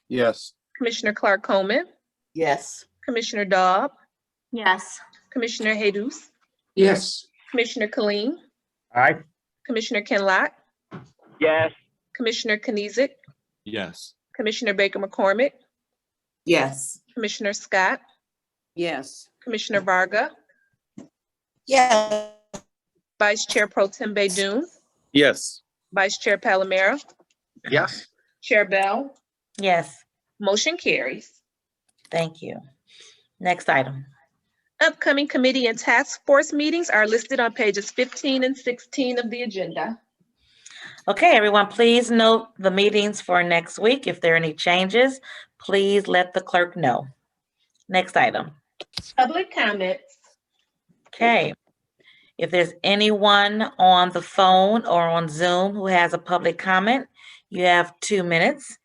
Yes. Commissioner Clark Coleman, Yes. Commissioner Dobb, Yes. Commissioner Jesus, Yes. Commissioner Killeen, Aye. Commissioner Kinlatt, Yes. Commissioner Knizik, Yes. Commissioner Baker McCormick, Yes. Commissioner Scott, Yes. Commissioner Varga, Yes. Vice Chair Pro Tem Baydoun, Yes. Vice Chair Palomero, Yes. Chair Bell. Yes, Motion carries. thank you. Next item. Upcoming committee and task force meetings are listed on pages 15 and 16 of the agenda. Okay, everyone, please note the meetings for next week. If there are any changes, please let the clerk know. Next item. Public comments. Okay. If there's anyone on the phone or on Zoom who has a public comment, you have 2 minutes.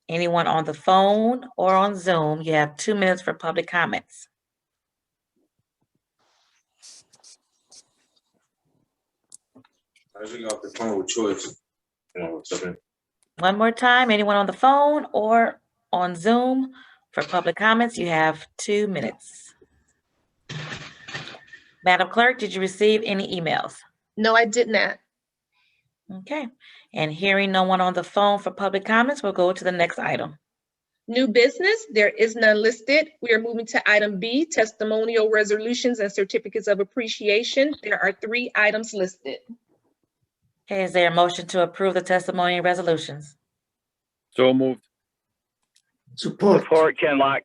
Anyone on the phone or on Zoom, you have 2 minutes for public comments. Off the phone with choice. One more time, anyone on the phone or on Zoom for public comments, you have 2 minutes. Madam Clerk, did you receive any emails? No, I did not. Okay, and hearing no one on the phone for public comments, we'll go to the next item. New business, there is none listed. We are moving to item B, testimonial resolutions and certificates of appreciation. There are 3 items listed. Okay, is there a motion to approve the testimony and resolutions? So moved. Support. Support Kinlock.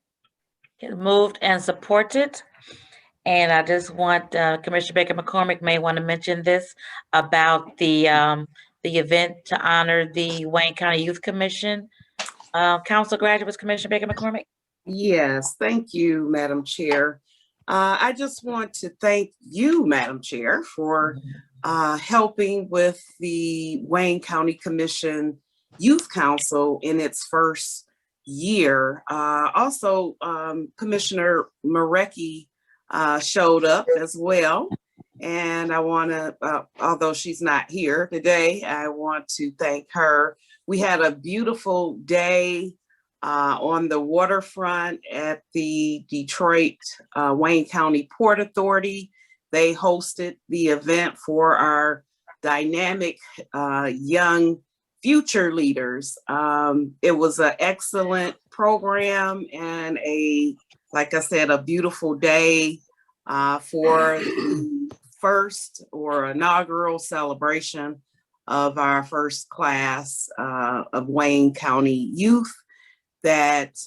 Okay, moved and supported. And I just want Commissioner Baker McCormick may want to mention this about the event to honor the Wayne County Youth Commission Council graduates. Commissioner Baker McCormick. Yes, thank you, Madam Chair. I just want to thank you, Madam Chair, for helping with the Wayne County Commission Youth Council in its first year. Also, Commissioner Marecki showed up as well. And I want to, although she's not here today, I want to thank her. We had a beautiful day on the waterfront at the Detroit Wayne County Port Authority. They hosted the event for our dynamic young future leaders. It was an excellent program and like I said, a beautiful day for the first or inaugural celebration of our first class of Wayne County youth. That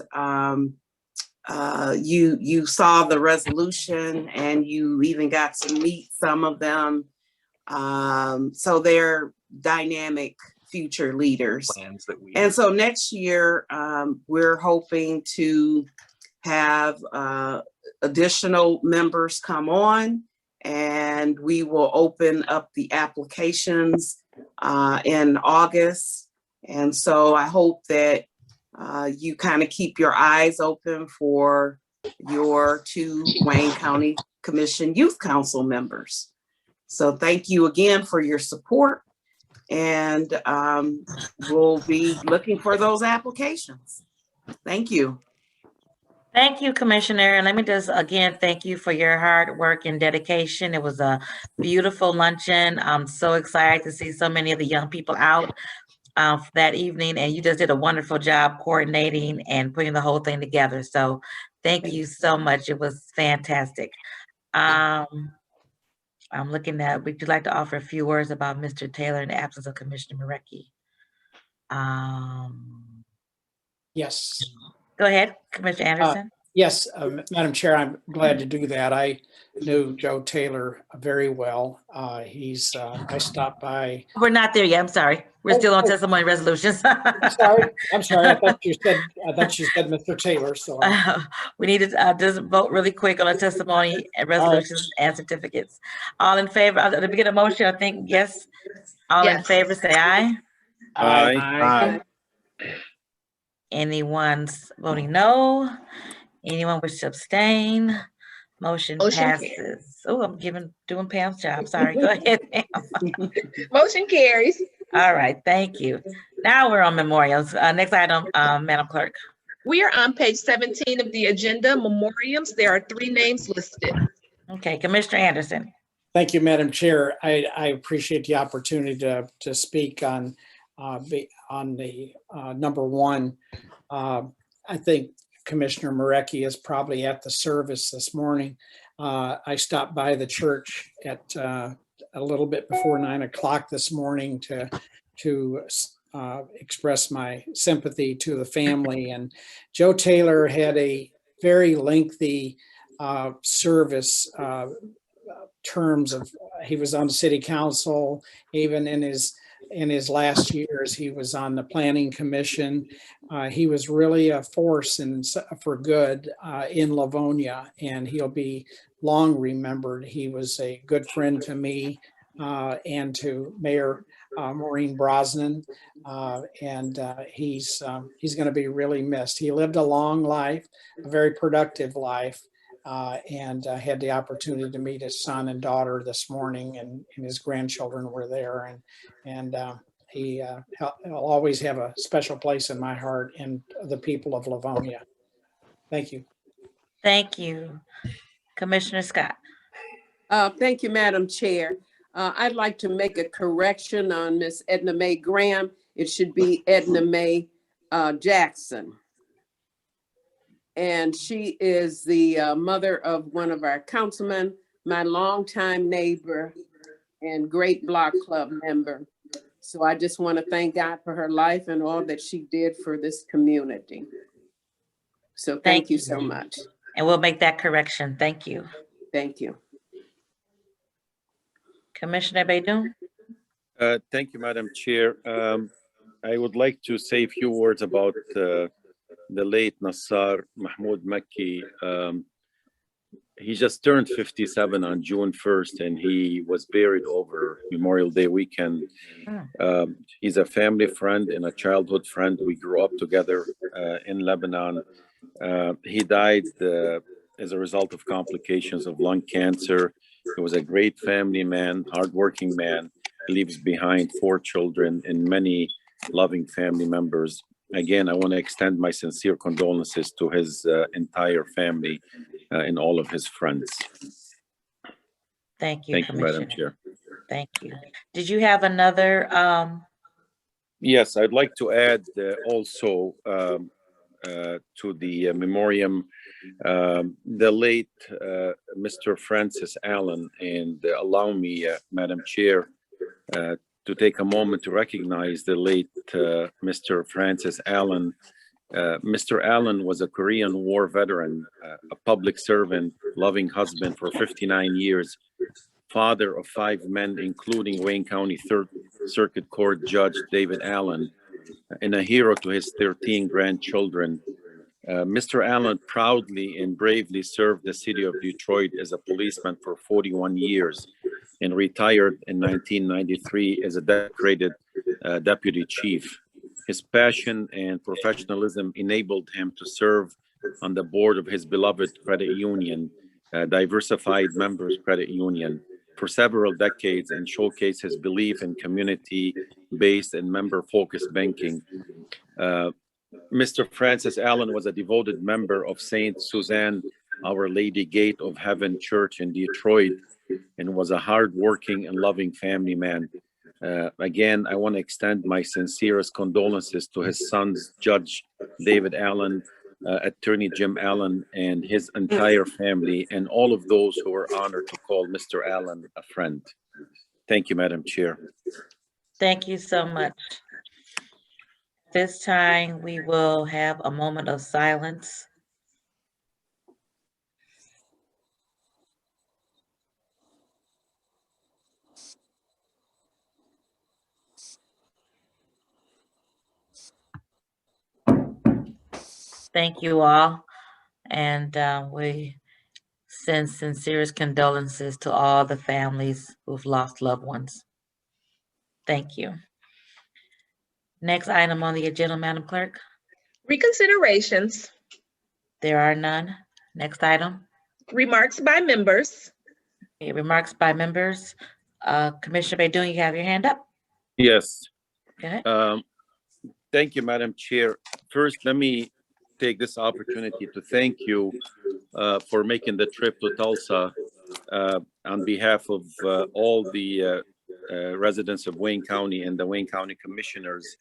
you saw the resolution and you even got to meet some of them. So they're dynamic future leaders. And so next year, we're hoping to have additional members come on, and we will open up the applications in August. And so I hope that you kind of keep your eyes open for your 2 Wayne County Commission Youth Council members. So thank you again for your support, and we'll be looking for those applications. Thank you. Thank you, Commissioner. And let me just again thank you for your hard work and dedication. It was a beautiful luncheon. I'm so excited to see so many of the young people out for that evening, and you just did a wonderful job coordinating and putting the whole thing together. So thank you so much. It was fantastic. I'm looking at, would you like to offer a few words about Mr. Taylor in the absence of Commissioner Marecki? Yes. Go ahead, Commissioner Anderson. Yes, Madam Chair, I'm glad to do that. I knew Joe Taylor very well. I stopped by. We're not there yet. I'm sorry. We're still on testimony resolutions. I'm sorry. I thought you said Mr. Taylor. So we need to just vote really quick on the testimony and resolutions and certificates. All in favor? Let me get a motion. I think yes. All in favor, say aye. Aye. Anyone's voting no? Anyone wish to abstain? Motion passes. Oh, I'm doing Pam's job. Sorry. Go ahead, Pam. Motion carries. All right. Thank you. Now we're on memorials. Next item, Madam Clerk. We are on page 17 of the agenda, memoriams. There are 3 names listed. Okay, Commissioner Anderson. Thank you, Madam Chair. I appreciate the opportunity to speak on the number 1. I think Commissioner Marecki is probably at the service this morning. I stopped by the church at a little bit before 9 o'clock this morning to express my sympathy to the family. And Joe Taylor had a very lengthy service terms of, he was on city council, even in his last years, he was on the planning commission. He was really a force for good in Livonia, and he'll be long remembered. He was a good friend to me and to Mayor Maureen Brosnan, and he's going to be really missed. He lived a long life, a very productive life, and had the opportunity to meet his son and daughter this morning, and his grandchildren were there, and he'll always have a special place in my heart and the people of Livonia. Thank you. Thank you. Commissioner Scott. Thank you, Madam Chair. I'd like to make a correction on Miss Edna Mae Graham. It should be Edna Mae Jackson. And she is the mother of one of our councilmen, my longtime neighbor and great block club member. So I just want to thank God for her life and all that she did for this community. So thank you so much. And we'll make that correction. Thank you. Thank you. Commissioner Baidoon. Thank you, Madam Chair. I would like to say a few words about the late Nassar Mahmoud Makki. He just turned 57 on June 1st, and he was buried over Memorial Day weekend. He's a family friend and a childhood friend. We grew up together in Lebanon. He died as a result of complications of lung cancer. He was a great family man, hardworking man. He leaves behind 4 children and many loving family members. again, I want to extend my sincere condolences to his entire family and all of his friends. Thank you, Thank you, Madam Commissioner. Chair. Thank you. Did you have another, Yes, I'd like to add also to the memoriam, the late Mr. Francis Allen, and allow me, Madam Chair, to take a moment to recognize the late Mr. Francis Allen. Mr. Allen was a Korean War veteran, a public servant, loving husband for 59 years, father of 5 men, including Wayne County Third Circuit Court Judge David Allen, and a hero to his 13 grandchildren. Mr. Allen proudly and bravely served the city of Detroit as a policeman for 41 years and retired in 1993 as a decorated deputy chief. His passion and professionalism enabled him to serve on the board of his beloved credit union, Diversified Members Credit Union, for several decades and showcase his belief in community-based and member-focused banking. Mr. Francis Allen was a devoted member of St. Suzanne, Our Lady Gate of Heaven Church in Detroit, and was a hardworking and loving family man. Again, I want to extend my sincerest condolences to his sons, Judge David Allen, Attorney Jim Allen, and his entire family, and all of those who were honored to call Mr. Allen a friend. Thank you, Madam Chair. thank you so much. This time, we will have a moment of silence. Thank you all, and we send sincerest condolences to all the families who've lost loved ones. Thank you. Next item on the agenda, Madam Clerk. Reconsiderations, There are none. Next item. remarks by members. Okay, remarks by members. Commissioner Baidoon, you have your hand up. Yes. Go ahead. Thank you, Madam Chair. First, let me take this opportunity to thank you for making the trip to Tulsa on behalf of all the residents of Wayne County and the Wayne County Commissioners.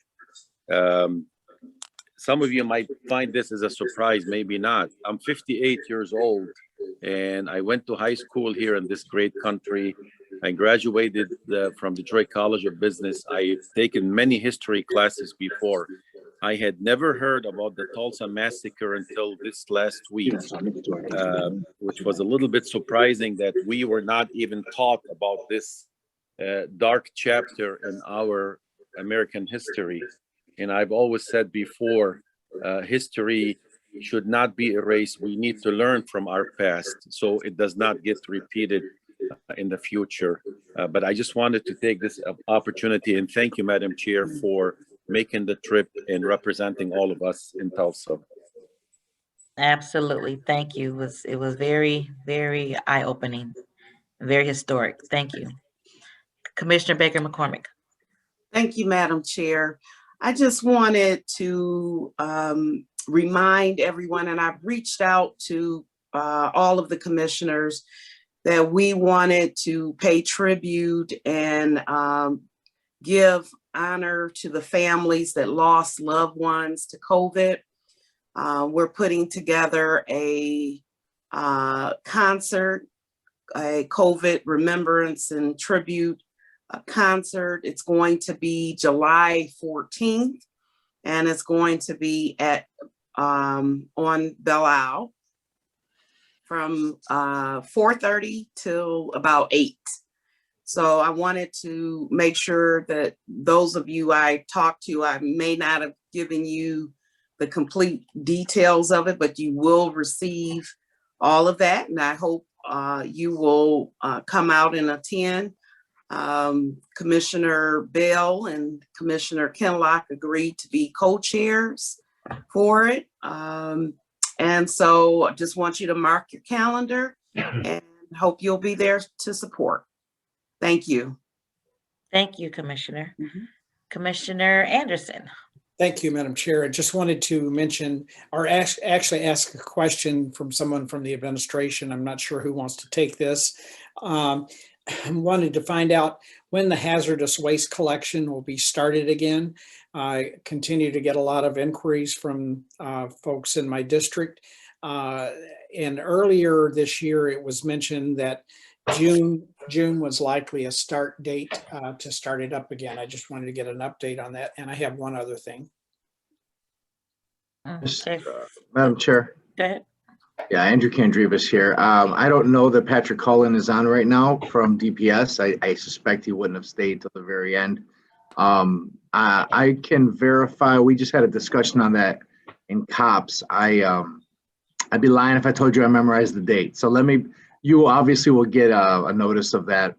Some of you might find this as a surprise, maybe not. I'm 58 years old, and I went to high school here in this great country. I graduated from Detroit College of Business. I've taken many history classes before. I had never heard about the Tulsa massacre until this last week, which was a little bit surprising that we were not even taught about this dark chapter in our American history. And I've always said before, history should not be erased. We need to learn from our past so it does not get repeated in the future. But I just wanted to take this opportunity and thank you, Madam Chair, for making the trip and representing all of us in Tulsa. Absolutely. Thank you. It was very, very eye-opening, very historic. Thank you. Commissioner Baker McCormick. Thank you, Madam Chair. I just wanted to remind everyone, and I've reached out to all of the commissioners, that we wanted to pay tribute and give honor to the families that lost loved ones to COVID. We're putting together a concert, a COVID remembrance and tribute concert. It's going to be July 14th, and it's going to be at on Belle Isle from 4:30 till about 8. So I wanted to make sure that those of you I talked to, I may not have given you the complete details of it, but you will receive all of that. And I hope you will come out and attend. Commissioner Bell and Commissioner Kenlock agreed to be co-chairs for it. And so I just want you to mark your calendar and hope you'll be there to support. Thank you. Thank you, Commissioner. Commissioner Anderson. Thank you, Madam Chair. I just wanted to mention or actually ask a question from someone from the administration. I'm not sure who wants to take this. I wanted to find out when the hazardous waste collection will be started again. I continue to get a lot of inquiries from folks in my district. And earlier this year, it was mentioned that June was likely a start date to start it up again. I just wanted to get an update on that. And I have one other thing. Okay. Madam Chair. Go ahead. Yeah, Andrew Kandrivas here. I don't know that Patrick Cullen is on right now from DPS. I suspect he wouldn't have stayed till the very end. I can verify, we just had a discussion on that in COPS. I'd be lying if I told you I memorized the date. So you obviously will get a notice of that,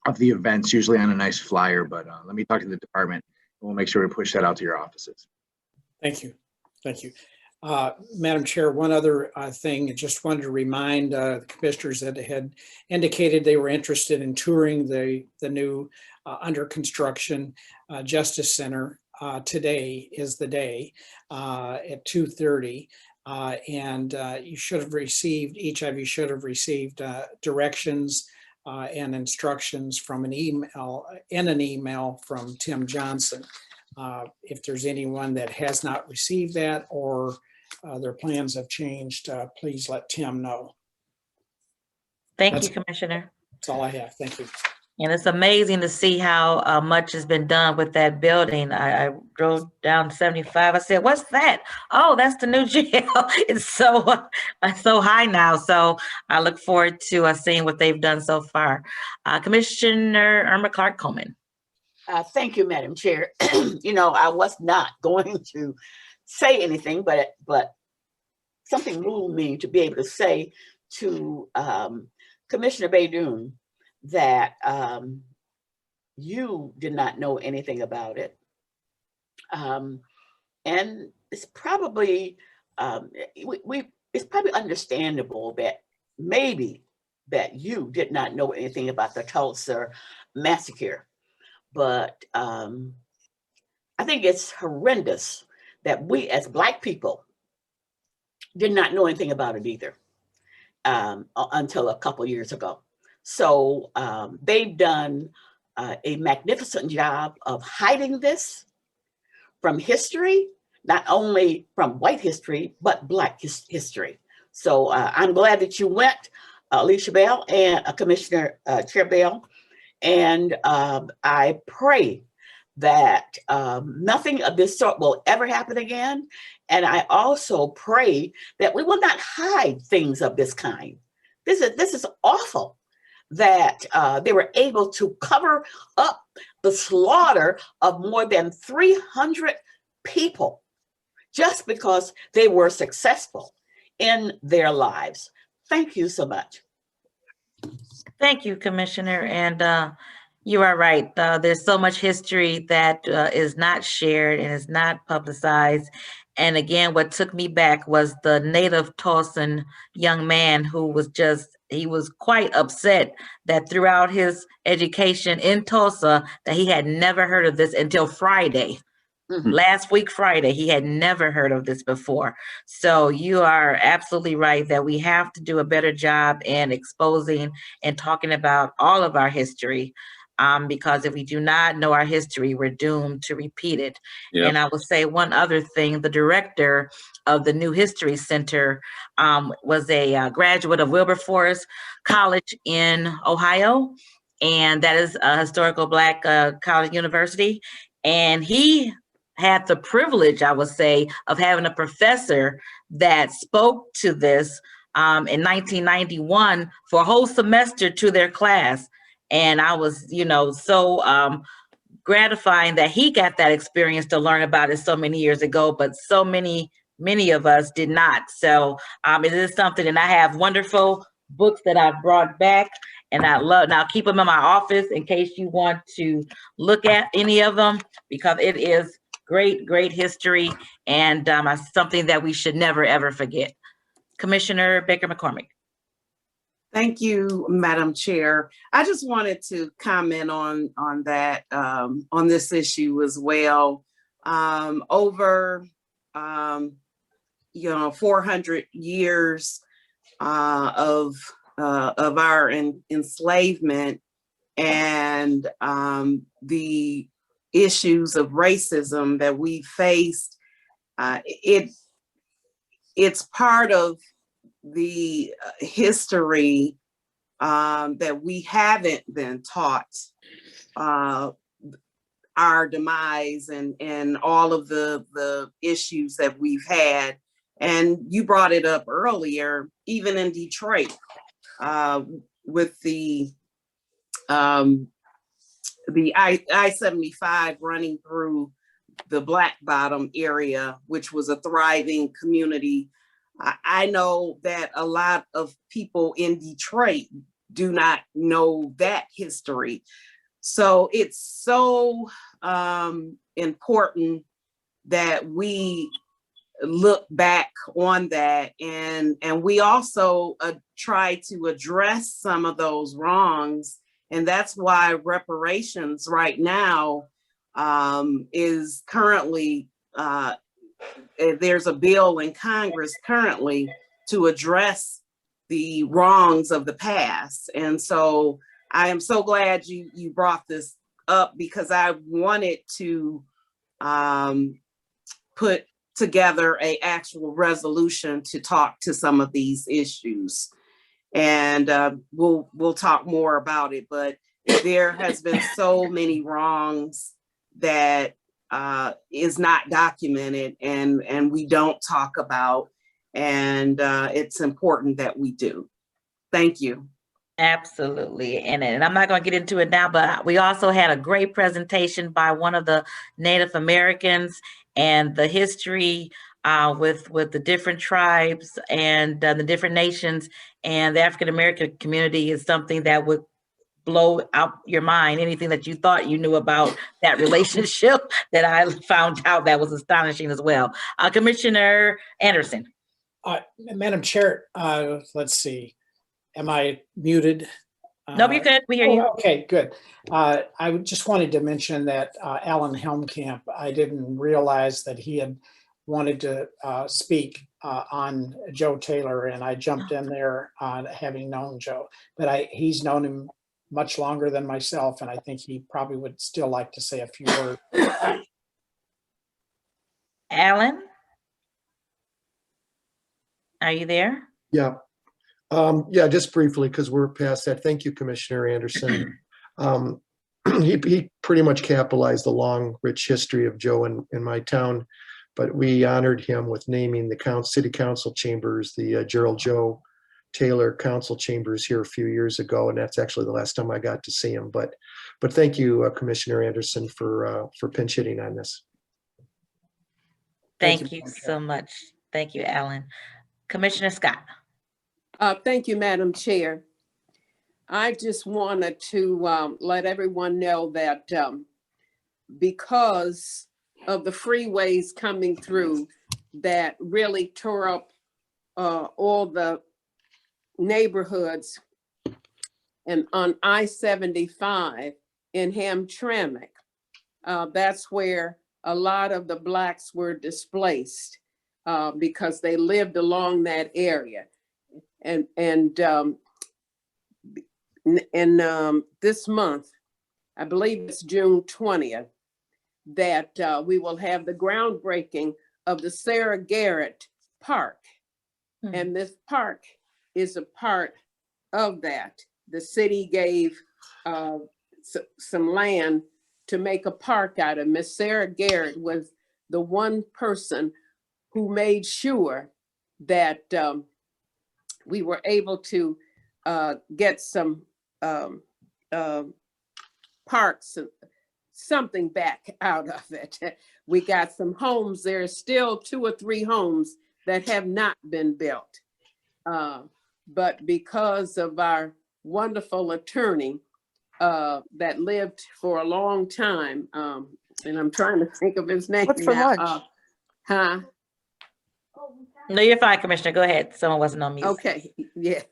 of the events, usually on a nice flyer, but let me talk to the department and we'll make sure we push that out to your offices. Thank you. Thank you. Madam Chair, one other thing, I just wanted to remind the commissioners that had indicated they were interested in touring the new under construction Justice Center. Today is the day at 2:30. And you should have received, each of you should have received directions and instructions from an email from Tim Johnson. If there's anyone that has not received that or their plans have changed, please let Tim know. Thank you, Commissioner. That's all I have. Thank you. And it's amazing to see how much has been done with that building. I drove down 75. I said, "What's that?" Oh, that's the new jail. It's so high now. So I look forward to seeing what they've done so far. Commissioner Irma Clark Coleman. Thank you, Madam Chair. You know, I was not going to say anything, but something moved me to be able to say to Commissioner Baydoun that you did not know anything about it. And it's probably, it's probably understandable that maybe that you did not know anything about the Tulsa massacre. But I think it's horrendous that we as Black people did not know anything about it either until a couple years ago. So they've done a magnificent job of hiding this from history, not only from white history, but Black history. So I'm glad that you went, Alicia Bell and Commissioner Chair Bell. And I pray that nothing of this sort will ever happen again. And I also pray that we will not hide things of this kind. This is awful that they were able to cover up the slaughter of more than 300 people just because they were successful in their lives. Thank you so much. Thank you, Commissioner. And you are right. There's so much history that is not shared and is not publicized. And again, what took me back was the native Tulsan young man who was he was quite upset that throughout his education in Tulsa that he had never heard of this until Friday. Last week, Friday, he had never heard of this before. So you are absolutely right that we have to do a better job in exposing and talking about all of our history. Because if we do not know our history, we're doomed to repeat it. Yep. And I will say one other thing, the director of the New History Center was a graduate of Wilberforce College in Ohio. And that is a historical Black college university. And he had the privilege, I would say, of having a professor that spoke to this in 1991 for a whole semester to their class. And I was, so gratifying that he got that experience to learn about it so many years ago, but so many of us did not. So it is something, and I have wonderful books that I've brought back, and I'll keep them in my office in case you want to look at any of them, because it is great history and something that we should never, ever forget. Commissioner Baker McCormick. Thank you, Madam Chair. I just wanted to comment on that, on this issue as well. over, 400 years of our enslavement and the issues of racism that we faced. It's part of the history that we haven't been taught, our demise and all of the issues that we've had. And you brought it up earlier, even in Detroit, with the I-75 running through the Black Bottom area, which was a thriving community. I know that a lot of people in Detroit do not know that history. So it's so important that we look back on that, and we also try to address some of those wrongs. And that's why reparations right now is currently, there's a bill in Congress currently to address the wrongs of the past. And so I am so glad you brought this up, because I wanted to put together an actual resolution to talk to some of these issues. And we'll talk more about it, but there has been so many wrongs that is not documented and we don't talk about, and it's important that we do. Thank you. Absolutely. And I'm not going to get into it now, but we also had a great presentation by one of the Native Americans and the history with the different tribes and the different nations, and the African American community is something that would blow out your mind. Anything that you thought you knew about that relationship that I found out that was astonishing as well. Commissioner Anderson. Madam Chair, let's see. Am I muted? No, you're good. We hear you. Okay, good. I just wanted to mention that Alan Helmkamp, I didn't realize that he had wanted to speak on Joe Taylor, and I jumped in there having known Joe, but he's known him much longer than myself, and I think he probably would still like to say a few words. Alan, are you there? Yeah. Yeah, just briefly, because we're past that. Thank you, Commissioner Anderson. He pretty much capitalized the long, rich history of Joe in my town, but we honored him with naming the city council chambers, the Gerald Joe Taylor Council Chambers here a few years ago, and that's actually the last time I got to see him. But thank you, Commissioner Anderson, for pinch hitting on this. Thank you so much. Thank you, Alan. Commissioner Scott. Thank you, Madam Chair. I just wanted to let everyone know that because of the freeways coming through that really tore up all the neighborhoods and on I-75 in Hamtramck, that's where a lot of the Blacks were displaced because they lived along that area. And this month, I believe it's June 20th, that we will have the groundbreaking of the Sarah Garrett Park. And this park is a part of that. The city gave some land to make a park out of. Miss Sarah Garrett was the one person who made sure that we were able to get some parks, something back out of it. We got some homes. There are still 2 or 3 homes that have not been built. But because of our wonderful attorney that lived for a long time, and I'm trying to think of his name What's for now. lunch? No, you're fine, Commissioner. Go ahead. Someone wasn't on mute. Okay, yeah.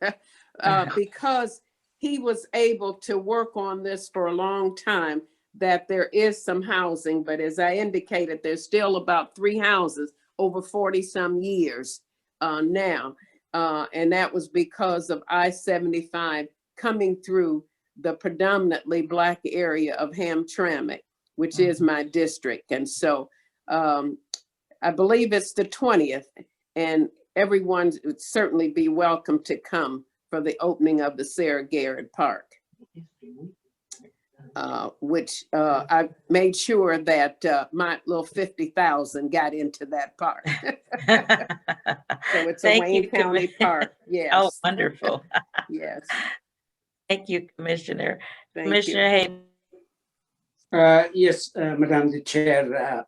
Because he was able to work on this for a long time, that there is some housing, but as I indicated, there's still about 3 houses over 40 some years now. And that was because of I-75 coming through the predominantly Black area of Hamtramck, which is my district. And so I believe it's the 20th, and everyone would certainly be welcome to come for the opening of the Sarah Garrett Park. Which I made sure that my little 50,000 got into that park. So it's a Wayne County park. Yes. Oh, wonderful. Yes. Thank you, Commissioner. Thank Commissioner you. Hayden. Yes, Madam the Chair.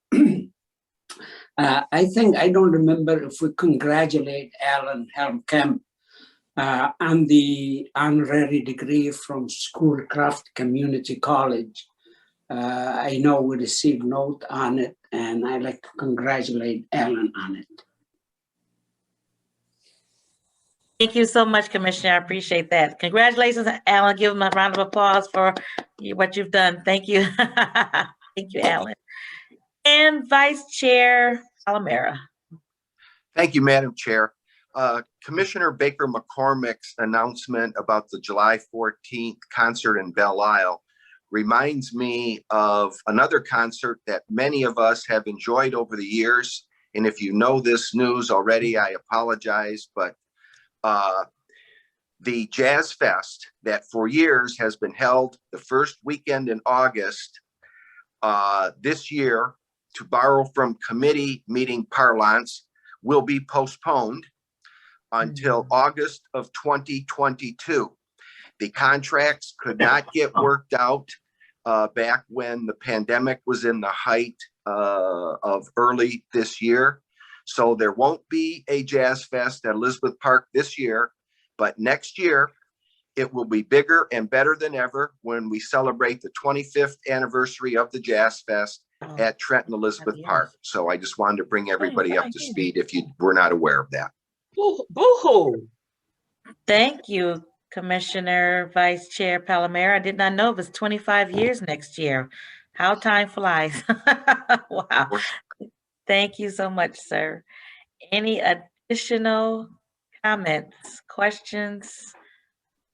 I think, I don't remember if we congratulate Alan Helmkamp on the honorary degree from Schoolcraft Community College. I know we received note on it, and I'd like to congratulate Alan on it. Thank you so much, Commissioner. I appreciate that. Congratulations, Alan. Give him a round of applause for what you've done. Thank you. Thank you, Alan. And Vice Chair Palamera. Thank you, Madam Chair. Commissioner Baker McCormick's announcement about the July 14th concert in Belle Isle reminds me of another concert that many of us have enjoyed over the years. And if you know this news already, I apologize, but the Jazz Fest that for years has been held the first weekend in August, this year, to borrow from committee meeting parlance, will be postponed until August of 2022. The contracts could not get worked out back when the pandemic was in the height of early this year. So there won't be a Jazz Fest at Elizabeth Park this year, but next year it will be bigger and better than ever when we celebrate the 25th anniversary of the Jazz Fest at Trenton Elizabeth Park. So I just wanted to bring everybody up to speed if you were not aware of that. Boo-hoo. Thank you, Commissioner Vice Chair Palamera. I did not know it was 25 years next year. How time flies. Wow. Thank you so much, sir. Any additional comments, questions,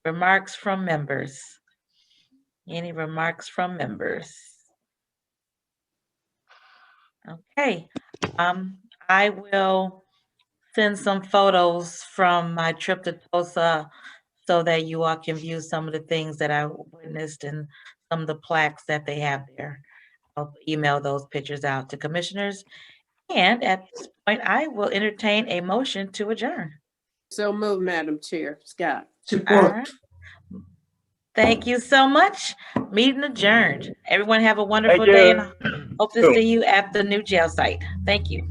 remarks from members? Any remarks from members? Okay. I will send some photos from my trip to Tulsa so that you all can view some of the things that I witnessed and some of the plaques that they have there. I'll email those pictures out to commissioners. And at this point, I will entertain a motion to adjourn. So moved, Madam Chair. Scott. All right. Thank you so much. Meeting adjourned. Everyone have a wonderful day, and I hope to see you at the new jail site. Thank you.